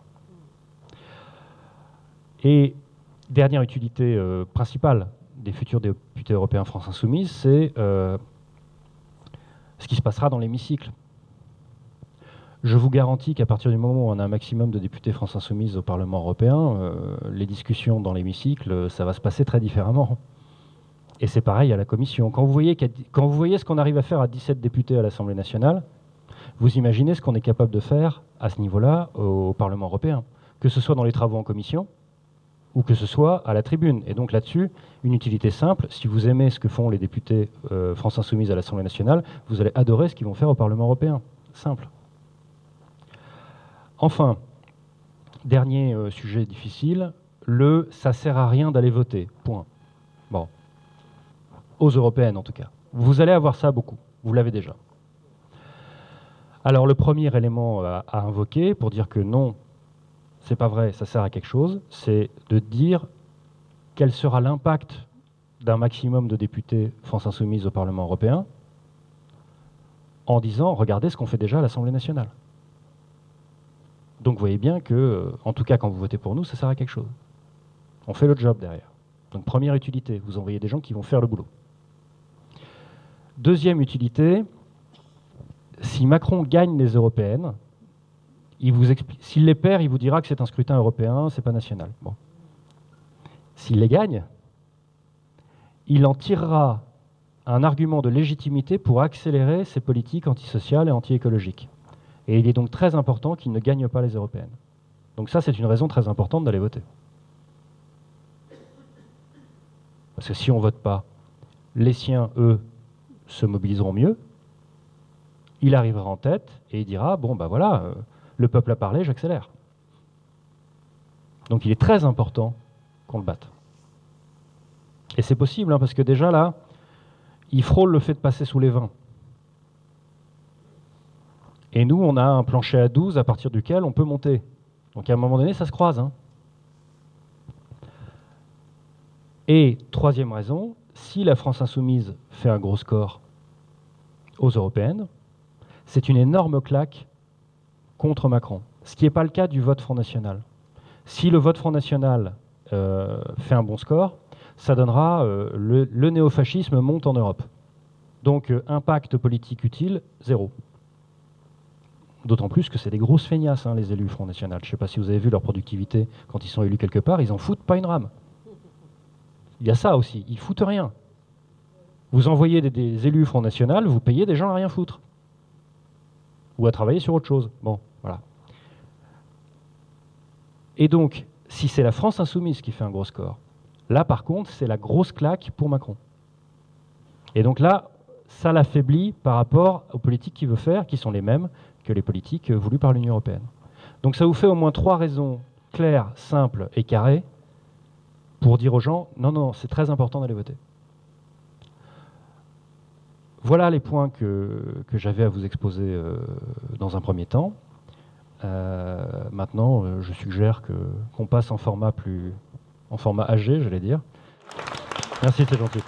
Et dernière utilité principale des futurs députés européens France Insoumise, c'est ce qui se passera dans l'hémicycle. Je vous garantis qu'à partir du moment où on a un maximum de députés France Insoumise au Parlement européen, les discussions dans l'hémicycle, ça va se passer très différemment. Et c'est pareil à la Commission. Quand vous voyez ce qu'on arrive à faire à 17 députés à l'Assemblée nationale, vous imaginez ce qu'on est capable de faire à ce niveau-là au Parlement européen, que ce soit dans les travaux en commission ou que ce soit à la tribune. Et donc là-dessus, une utilité simple, si vous aimez ce que font les députés France Insoumise à l'Assemblée nationale, vous allez adorer ce qu'ils vont faire au Parlement européen. Simple. Enfin, dernier sujet difficile, ça sert à rien d'aller voter, point. Bon. Aux européennes en tout cas. Vous allez avoir ça beaucoup, vous l'avez déjà. Alors le premier élément à invoquer pour dire que non, c'est pas vrai, ça sert à quelque chose, c'est de dire quel sera l'impact d'un maximum de députés France Insoumise au Parlement européen en disant, regardez ce qu'on fait déjà à l'Assemblée nationale. Donc vous voyez bien que, en tout cas quand vous votez pour nous, ça sert à quelque chose. On fait le job derrière. Donc première utilité, vous envoyez des gens qui vont faire le boulot. Deuxième utilité, si Macron gagne les européennes, s'il les perd, il vous dira que c'est un scrutin européen, c'est pas national. Bon. S'il les gagne, il en tirera un argument de légitimité pour accélérer ses politiques antisociales et anti-écologiques. Et il est donc très important qu'il ne gagne pas les européennes. Donc ça, c'est une raison très importante d'aller voter. Parce que si on ne vote pas, les siens, eux, se mobiliseront mieux, il arrivera en tête et il dira, bon ben voilà, le peuple a parlé, j'accélère. Donc il est très important qu'on le batte. Et c'est possible, hein, parce que déjà là, il frôle le fait de passer sous les 20. Et nous, on a un plancher à 12 à partir duquel on peut monter. Donc à un moment donné, ça se croise. Hein. Et troisième raison, si la France insoumise fait un gros score aux européennes, c'est une énorme claque contre Macron. Ce qui n'est pas le cas du vote Front National. Si le vote Front National fait un bon score, ça donnera le néofascisme monte en Europe. Donc impact politique utile, 0. D'autant plus que c'est des grosses feignasses, hein, les élus Front National. Je ne sais pas si vous avez vu leur productivité quand ils sont élus quelque part, ils en foutent pas une rame. Il y a ça aussi, ils foutent rien. Vous envoyez des élus Front National, vous payez des gens à rien foutre. Ou à travailler sur autre chose. Bon, voilà. Et donc, si c'est la France insoumise qui fait un gros score, là, par contre, c'est la grosse claque pour Macron. Et donc là, ça l'affaiblit par rapport aux politiques qu'il veut faire, qui sont les mêmes que les politiques voulues par l'Union européenne. Donc ça vous fait au moins 3 raisons claires, simples et carrées pour dire aux gens, non, non, c'est très important d'aller voter. Voilà les points que j'avais à vous exposer dans un premier temps. Maintenant, je suggère qu'on passe en format AG, j'allais dire. Merci, c'est gentil.